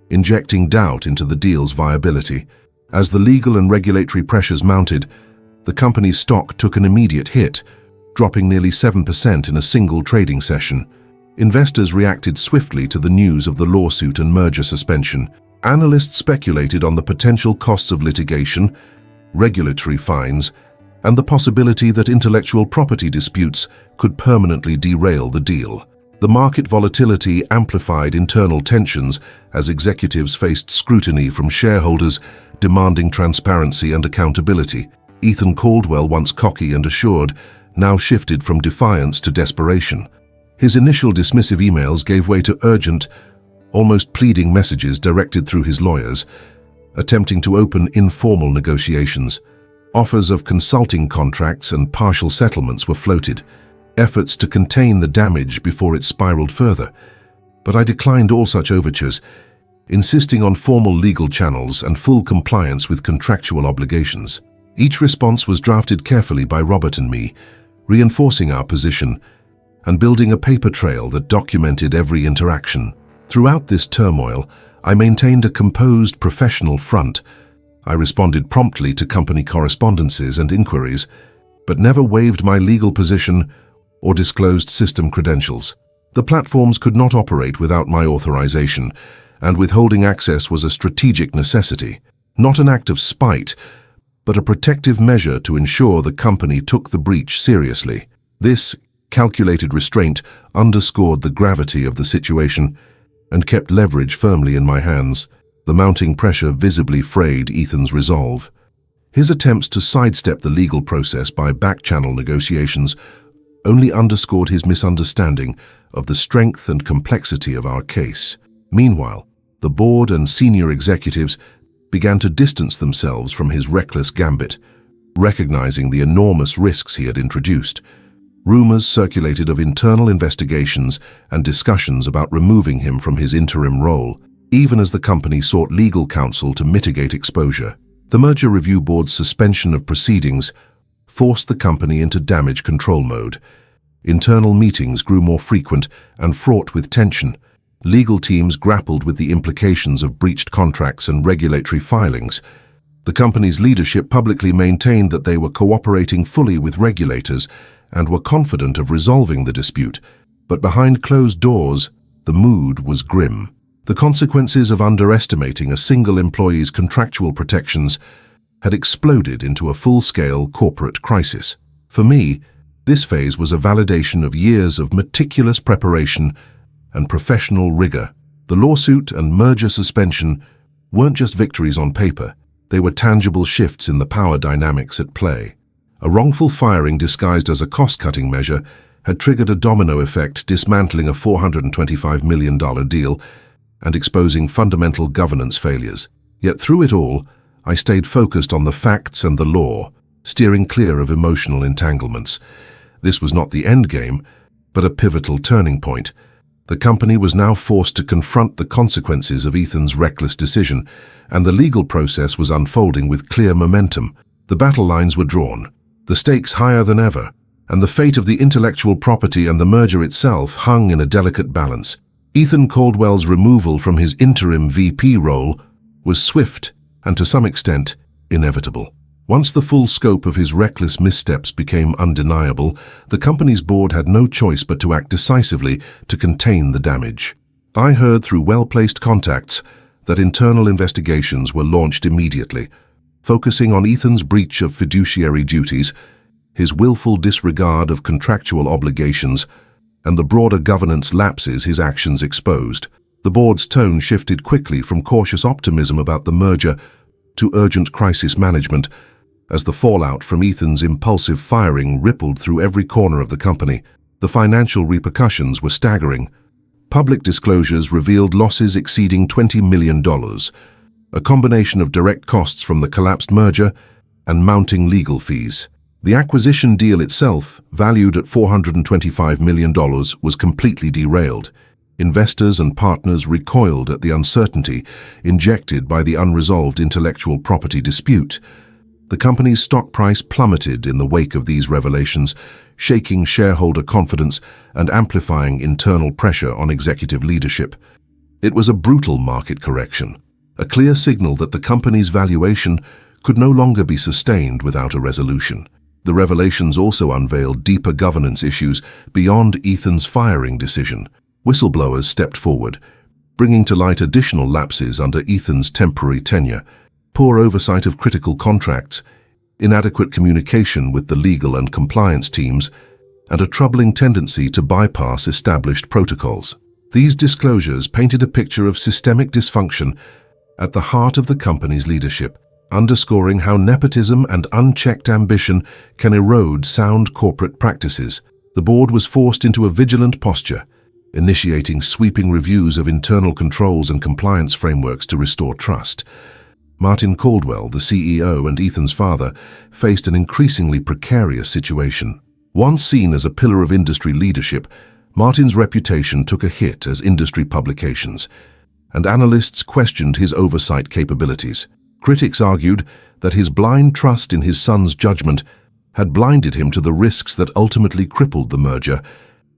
injecting doubt into the deal's viability. As the legal and regulatory pressures mounted, the company's stock took an immediate hit, dropping nearly 7% in a single trading session. Investors reacted swiftly to the news of the lawsuit and merger suspension. Analysts speculated on the potential costs of litigation, regulatory fines, and the possibility that intellectual property disputes could permanently derail the deal. The market volatility amplified internal tensions as executives faced scrutiny from shareholders demanding transparency and accountability. Ethan Caldwell, once cocky and assured, now shifted from defiance to desperation. His initial dismissive emails gave way to urgent, almost pleading messages directed through his lawyers, attempting to open informal negotiations. Offers of consulting contracts and partial settlements were floated, efforts to contain the damage before it spiraled further. But I declined all such overtures, insisting on formal legal channels and full compliance with contractual obligations. Each response was drafted carefully by Robert and me, reinforcing our position and building a paper trail that documented every interaction. Throughout this turmoil, I maintained a composed professional front. I responded promptly to company correspondences and inquiries, but never waived my legal position or disclosed system credentials. The platforms could not operate without my authorization, and withholding access was a strategic necessity, not an act of spite, but a protective measure to ensure the company took the breach seriously. This calculated restraint underscored the gravity of the situation and kept leverage firmly in my hands. The mounting pressure visibly frayed Ethan's resolve. His attempts to sidestep the legal process by back-channel negotiations only underscored his misunderstanding of the strength and complexity of our case. Meanwhile, the board and senior executives began to distance themselves from his reckless gambit, recognizing the enormous risks he had introduced. Rumors circulated of internal investigations and discussions about removing him from his interim role, even as the company sought legal counsel to mitigate exposure. The Merger Review Board's suspension of proceedings forced the company into damage control mode. Internal meetings grew more frequent and fraught with tension. Legal teams grappled with the implications of breached contracts and regulatory filings. The company's leadership publicly maintained that they were cooperating fully with regulators and were confident of resolving the dispute, but behind closed doors, the mood was grim. The consequences of underestimating a single employee's contractual protections had exploded into a full-scale corporate crisis. For me, this phase was a validation of years of meticulous preparation and professional rigor. The lawsuit and merger suspension weren't just victories on paper, they were tangible shifts in the power dynamics at play. A wrongful firing disguised as a cost-cutting measure had triggered a domino effect, dismantling a $425 million deal and exposing fundamental governance failures. Yet through it all, I stayed focused on the facts and the law, steering clear of emotional entanglements. This was not the endgame, but a pivotal turning point. The company was now forced to confront the consequences of Ethan's reckless decision, and the legal process was unfolding with clear momentum. The battle lines were drawn, the stakes higher than ever, and the fate of the intellectual property and the merger itself hung in a delicate balance. Ethan Caldwell's removal from his interim VP role was swift and to some extent inevitable. Once the full scope of his reckless missteps became undeniable, the company's board had no choice but to act decisively to contain the damage. I heard through well-placed contacts that internal investigations were launched immediately, focusing on Ethan's breach of fiduciary duties, his willful disregard of contractual obligations, and the broader governance lapses his actions exposed. The board's tone shifted quickly from cautious optimism about the merger to urgent crisis management, as the fallout from Ethan's impulsive firing rippled through every corner of the company. The financial repercussions were staggering. Public disclosures revealed losses exceeding $20 million, a combination of direct costs from the collapsed merger and mounting legal fees. The acquisition deal itself, valued at $425 million, was completely derailed. Investors and partners recoiled at the uncertainty injected by the unresolved intellectual property dispute. The company's stock price plummeted in the wake of these revelations, shaking shareholder confidence and amplifying internal pressure on executive leadership. It was a brutal market correction, a clear signal that the company's valuation could no longer be sustained without a resolution. The revelations also unveiled deeper governance issues beyond Ethan's firing decision. Whistleblowers stepped forward, bringing to light additional lapses under Ethan's temporary tenure: poor oversight of critical contracts, inadequate communication with the legal and compliance teams, and a troubling tendency to bypass established protocols. These disclosures painted a picture of systemic dysfunction at the heart of the company's leadership, underscoring how nepotism and unchecked ambition can erode sound corporate practices. The board was forced into a vigilant posture, initiating sweeping reviews of internal controls and compliance frameworks to restore trust. Martin Caldwell, the CEO and Ethan's father, faced an increasingly precarious situation. Once seen as a pillar of industry leadership, Martin's reputation took a hit as industry publications, and analysts questioned his oversight capabilities. Critics argued that his blind trust in his son's judgment had blinded him to the risks that ultimately crippled the merger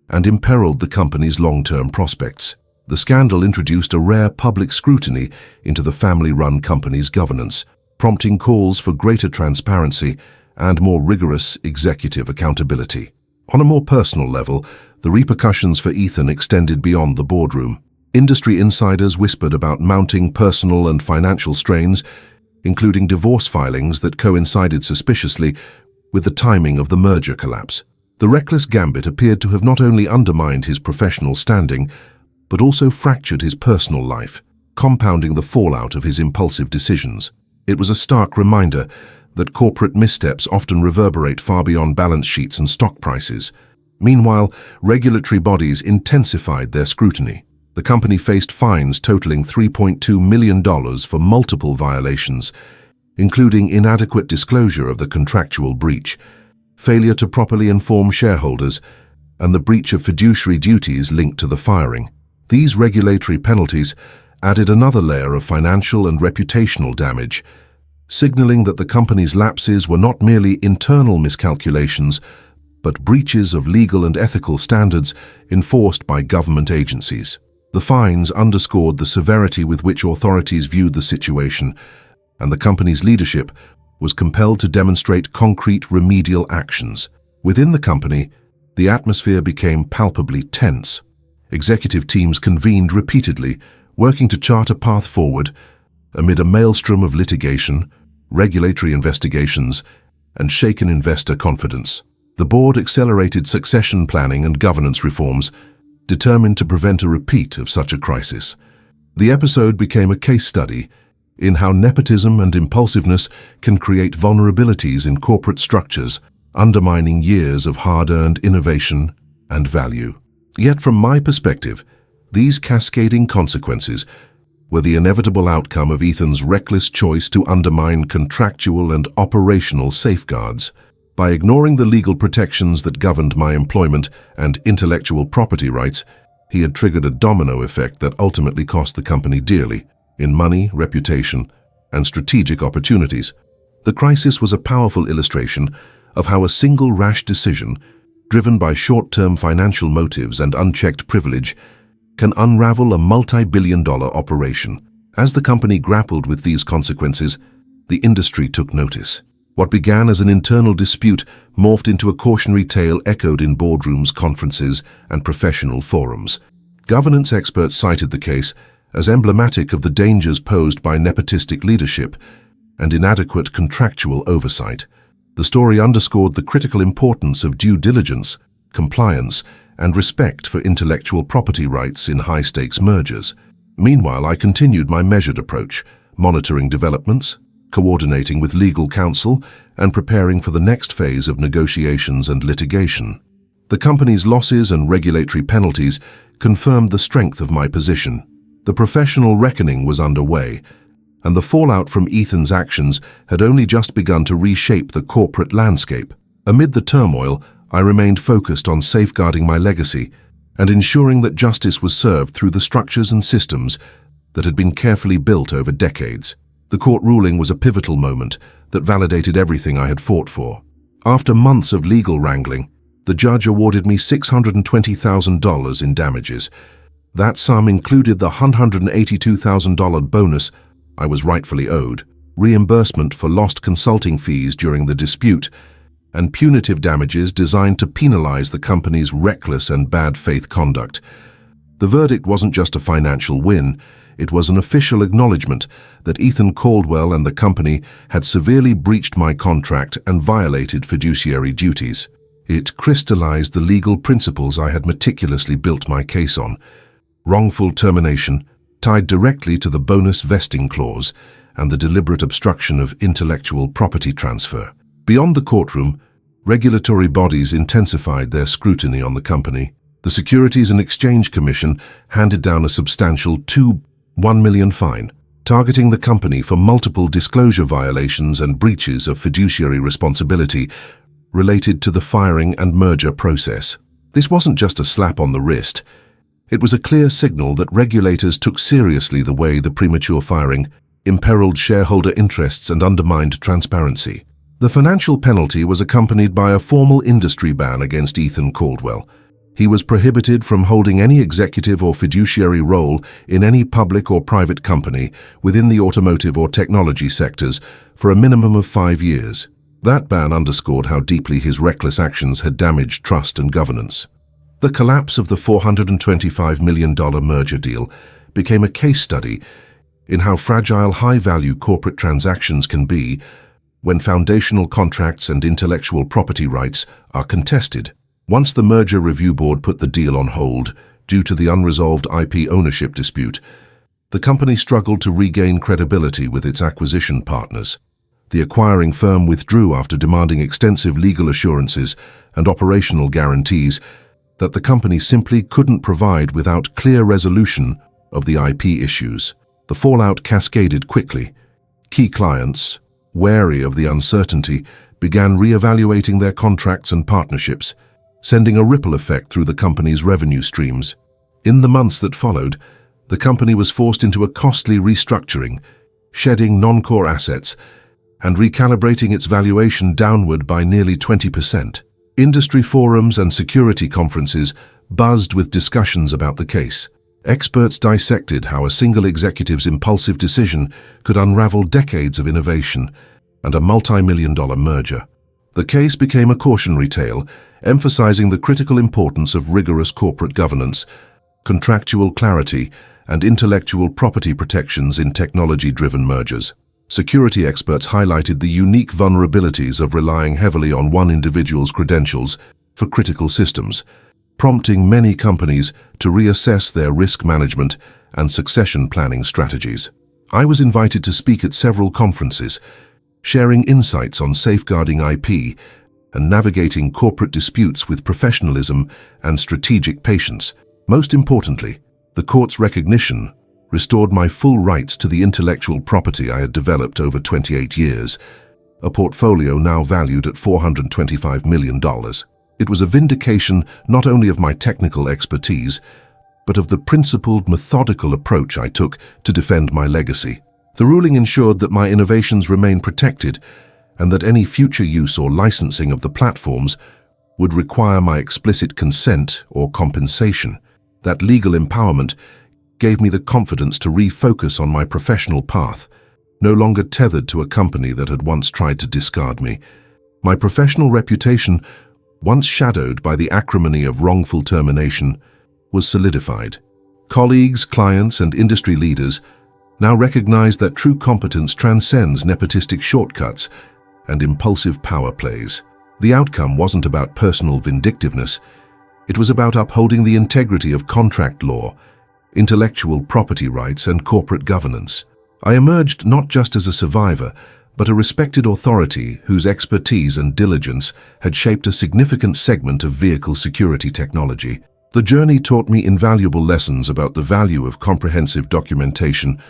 and imperiled the company's long-term prospects. The scandal introduced a rare public scrutiny into the family-run company's governance, prompting calls for greater transparency and more rigorous executive accountability. On a more personal level, the repercussions for Ethan extended beyond the boardroom. Industry insiders whispered about mounting personal and financial strains, including divorce filings that coincided suspiciously with the timing of the merger collapse. The reckless gambit appeared to have not only undermined his professional standing, but also fractured his personal life, compounding the fallout of his impulsive decisions. It was a stark reminder that corporate missteps often reverberate far beyond balance sheets and stock prices. Meanwhile, regulatory bodies intensified their scrutiny. The company faced fines totaling $3.2 million for multiple violations, including inadequate disclosure of the contractual breach, failure to properly inform shareholders, and the breach of fiduciary duties linked to the firing. These regulatory penalties added another layer of financial and reputational damage, signaling that the company's lapses were not merely internal miscalculations, but breaches of legal and ethical standards enforced by government agencies. The fines underscored the severity with which authorities viewed the situation, and the company's leadership was compelled to demonstrate concrete remedial actions. Within the company, the atmosphere became palpably tense. Executive teams convened repeatedly, working to chart a path forward amid a maelstrom of litigation, regulatory investigations, and shaken investor confidence. The board accelerated succession planning and governance reforms, determined to prevent a repeat of such a crisis. The episode became a case study in how nepotism and impulsiveness can create vulnerabilities in corporate structures, undermining years of hard-earned innovation and value. Yet from my perspective, these cascading consequences were the inevitable outcome of Ethan's reckless choice to undermine contractual and operational safeguards. By ignoring the legal protections that governed my employment and intellectual property rights, he had triggered a domino effect that ultimately cost the company dearly, in money, reputation, and strategic opportunities. The crisis was a powerful illustration of how a single rash decision, driven by short-term financial motives and unchecked privilege, can unravel a multi-billion-dollar operation. As the company grappled with these consequences, the industry took notice. What began as an internal dispute morphed into a cautionary tale echoed in boardrooms, conferences, and professional forums. Governance experts cited the case as emblematic of the dangers posed by nepotistic leadership and inadequate contractual oversight. The story underscored the critical importance of due diligence, compliance, and respect for intellectual property rights in high-stakes mergers. Meanwhile, I continued my measured approach, monitoring developments, coordinating with legal counsel, and preparing for the next phase of negotiations and litigation. The company's losses and regulatory penalties confirmed the strength of my position. The professional reckoning was underway, and the fallout from Ethan's actions had only just begun to reshape the corporate landscape. Amid the turmoil, I remained focused on safeguarding my legacy and ensuring that justice was served through the structures and systems that had been carefully built over decades. The court ruling was a pivotal moment that validated everything I had fought for. After months of legal wrangling, the judge awarded me $620,000 in damages. That sum included the $182,000 bonus I was rightfully owed, reimbursement for lost consulting fees during the dispute, and punitive damages designed to penalize the company's reckless and bad faith conduct. The verdict wasn't just a financial win, it was an official acknowledgement that Ethan Caldwell and the company had severely breached my contract and violated fiduciary duties. It crystallized the legal principles I had meticulously built my case on: wrongful termination, tied directly to the bonus vesting clause, and the deliberate obstruction of intellectual property transfer. Beyond the courtroom, regulatory bodies intensified their scrutiny on the company. The Securities and Exchange Commission handed down a substantial $1 million fine, targeting the company for multiple disclosure violations and breaches of fiduciary responsibility related to the firing and merger process. This wasn't just a slap on the wrist. It was a clear signal that regulators took seriously the way the premature firing imperiled shareholder interests and undermined transparency. The financial penalty was accompanied by a formal industry ban against Ethan Caldwell. He was prohibited from holding any executive or fiduciary role in any public or private company within the automotive or technology sectors for a minimum of 5 years. That ban underscored how deeply his reckless actions had damaged trust and governance. The collapse of the $425 million merger deal became a case study in how fragile high-value corporate transactions can be when foundational contracts and intellectual property rights are contested. Once the merger review board put the deal on hold due to the unresolved IP ownership dispute, the company struggled to regain credibility with its acquisition partners. The acquiring firm withdrew after demanding extensive legal assurances and operational guarantees that the company simply couldn't provide without clear resolution of the IP issues. The fallout cascaded quickly. Key clients, wary of the uncertainty, began re-evaluating their contracts and partnerships, sending a ripple effect through the company's revenue streams. In the months that followed, the company was forced into a costly restructuring, shedding non-core assets and recalibrating its valuation downward by nearly 20%. Industry forums and security conferences buzzed with discussions about the case. Experts dissected how a single executive's impulsive decision could unravel decades of innovation and a multi-million-dollar merger. The case became a cautionary tale, emphasizing the critical importance of rigorous corporate governance, contractual clarity, and intellectual property protections in technology-driven mergers. Security experts highlighted the unique vulnerabilities of relying heavily on one individual's credentials for critical systems, prompting many companies to reassess their risk management and succession planning strategies. I was invited to speak at several conferences, sharing insights on safeguarding IP and navigating corporate disputes with professionalism and strategic patience. Most importantly, the court's recognition restored my full rights to the intellectual property I had developed over 28 years, a portfolio now valued at $425 million. It was a vindication not only of my technical expertise, but of the principled, methodical approach I took to defend my legacy. The ruling ensured that my innovations remain protected and that any future use or licensing of the platforms would require my explicit consent or compensation. That legal empowerment gave me the confidence to refocus on my professional path, no longer tethered to a company that had once tried to discard me. My professional reputation, once shadowed by the acrimony of wrongful termination, was solidified. Colleagues, clients, and industry leaders now recognized that true competence transcends nepotistic shortcuts and impulsive power plays. The outcome wasn't about personal vindictiveness. It was about upholding the integrity of contract law, intellectual property rights, and corporate governance. I emerged not just as a survivor, but a respected authority whose expertise and diligence had shaped a significant segment of vehicle security technology. The journey taught me invaluable lessons about the value of comprehensive documentation,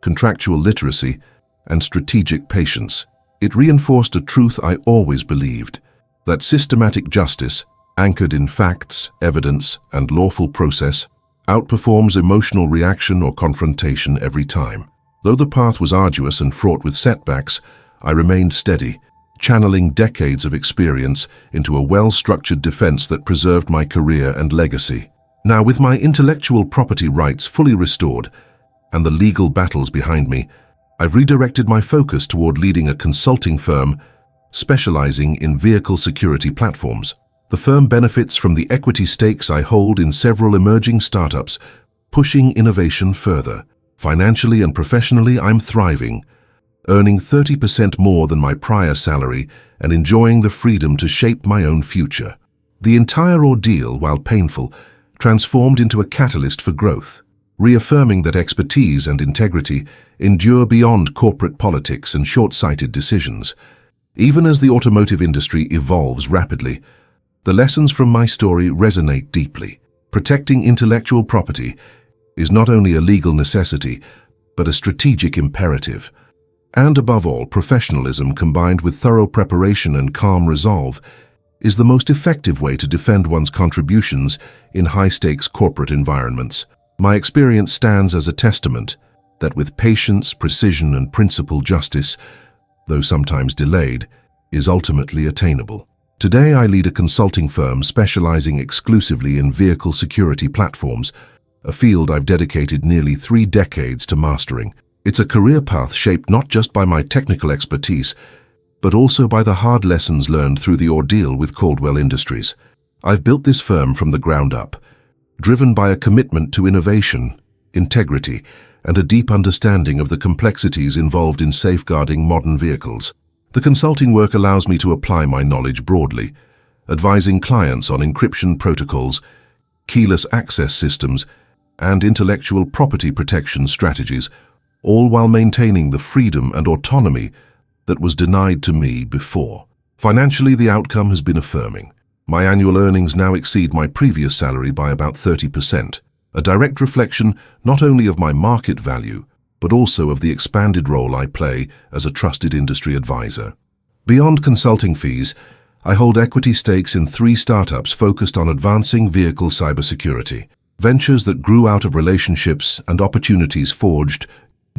contractual literacy, and strategic patience. It reinforced a truth I always believed, that systematic justice, anchored in facts, evidence, and lawful process, outperforms emotional reaction or confrontation every time. Though the path was arduous and fraught with setbacks, I remained steady, channeling decades of experience into a well-structured defense that preserved my career and legacy. Now, with my intellectual property rights fully restored and the legal battles behind me, I've redirected my focus toward leading a consulting firm specializing in vehicle security platforms. The firm benefits from the equity stakes I hold in several emerging startups, pushing innovation further. Financially and professionally, I'm thriving, earning 30% more than my prior salary and enjoying the freedom to shape my own future. The entire ordeal, while painful, transformed into a catalyst for growth, reaffirming that expertise and integrity endure beyond corporate politics and short-sighted decisions. Even as the automotive industry evolves rapidly, the lessons from my story resonate deeply. Protecting intellectual property is not only a legal necessity, but a strategic imperative. And above all, professionalism combined with thorough preparation and calm resolve is the most effective way to defend one's contributions in high-stakes corporate environments. My experience stands as a testament that with patience, precision, and principled justice, though sometimes delayed, is ultimately attainable. Today, I lead a consulting firm specializing exclusively in vehicle security platforms, a field I've dedicated nearly 3 decades to mastering. It's a career path shaped not just by my technical expertise, but also by the hard lessons learned through the ordeal with Caldwell Industries. I've built this firm from the ground up, driven by a commitment to innovation, integrity, and a deep understanding of the complexities involved in safeguarding modern vehicles. The consulting work allows me to apply my knowledge broadly, advising clients on encryption protocols, keyless access systems, and intellectual property protection strategies, all while maintaining the freedom and autonomy that was denied to me before. Financially, the outcome has been affirming. My annual earnings now exceed my previous salary by about 30%, a direct reflection not only of my market value, but also of the expanded role I play as a trusted industry advisor. Beyond consulting fees, I hold equity stakes in 3 startups focused on advancing vehicle cybersecurity, ventures that grew out of relationships and opportunities forged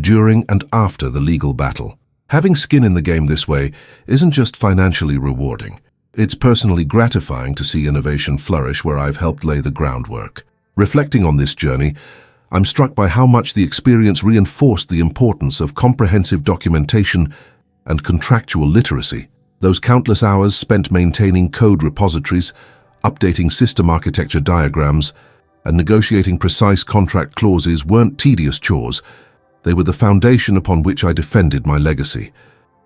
during and after the legal battle. Having skin in the game this way isn't just financially rewarding. It's personally gratifying to see innovation flourish where I've helped lay the groundwork. Reflecting on this journey, I'm struck by how much the experience reinforced the importance of comprehensive documentation and contractual literacy. Those countless hours spent maintaining code repositories, updating system architecture diagrams, and negotiating precise contract clauses weren't tedious chores. They were the foundation upon which I defended my legacy.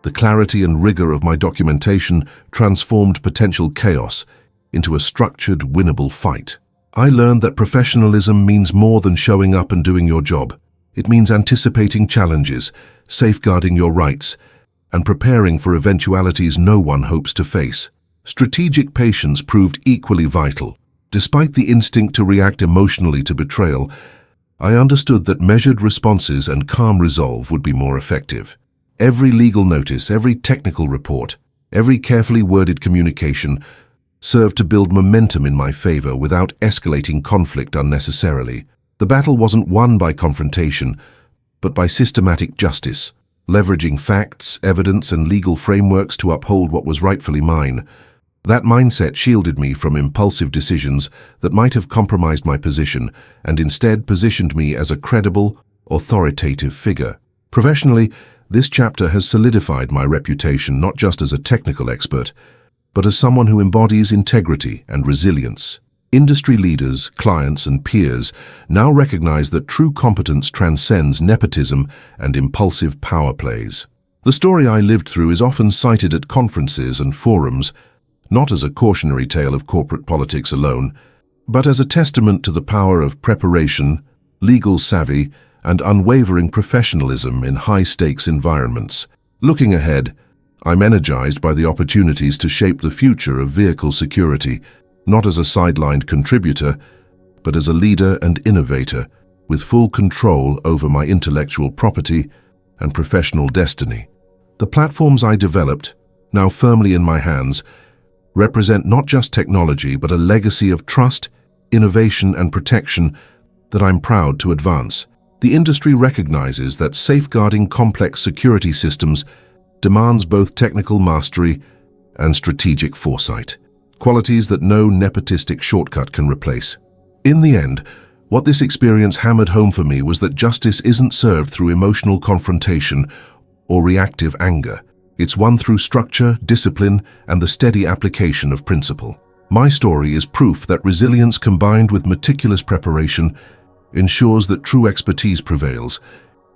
The clarity and rigor of my documentation transformed potential chaos into a structured, winnable fight. I learned that professionalism means more than showing up and doing your job. It means anticipating challenges, safeguarding your rights, and preparing for eventualities no one hopes to face. Strategic patience proved equally vital. Despite the instinct to react emotionally to betrayal, I understood that measured responses and calm resolve would be more effective. Every legal notice, every technical report, every carefully worded communication served to build momentum in my favor without escalating conflict unnecessarily. The battle wasn't won by confrontation, but by systematic justice, leveraging facts, evidence, and legal frameworks to uphold what was rightfully mine. That mindset shielded me from impulsive decisions that might have compromised my position and instead positioned me as a credible, authoritative figure. Professionally, this chapter has solidified my reputation not just as a technical expert, but as someone who embodies integrity and resilience. Industry leaders, clients, and peers now recognize that true competence transcends nepotism and impulsive power plays. The story I lived through is often cited at conferences and forums, not as a cautionary tale of corporate politics alone, but as a testament to the power of preparation, legal savvy, and unwavering professionalism in high-stakes environments. Looking ahead, I'm energized by the opportunities to shape the future of vehicle security, not as a sidelined contributor, but as a leader and innovator with full control over my intellectual property and professional destiny. The platforms I developed, now firmly in my hands, represent not just technology but a legacy of trust, innovation, and protection that I'm proud to advance. The industry recognizes that safeguarding complex security systems demands both technical mastery and strategic foresight, qualities that no nepotistic shortcut can replace. In the end, what this experience hammered home for me was that justice isn't served through emotional confrontation or reactive anger. It's won through structure, discipline, and the steady application of principle. My story is proof that resilience combined with meticulous preparation ensures that true expertise prevails,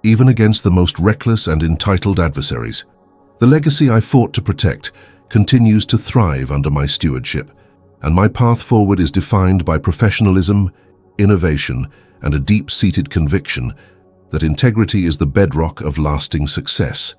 even against the most reckless and entitled adversaries. The legacy I fought to protect continues to thrive under my stewardship, and my path forward is defined by professionalism, innovation, and a deep-seated conviction that integrity is the bedrock of lasting success.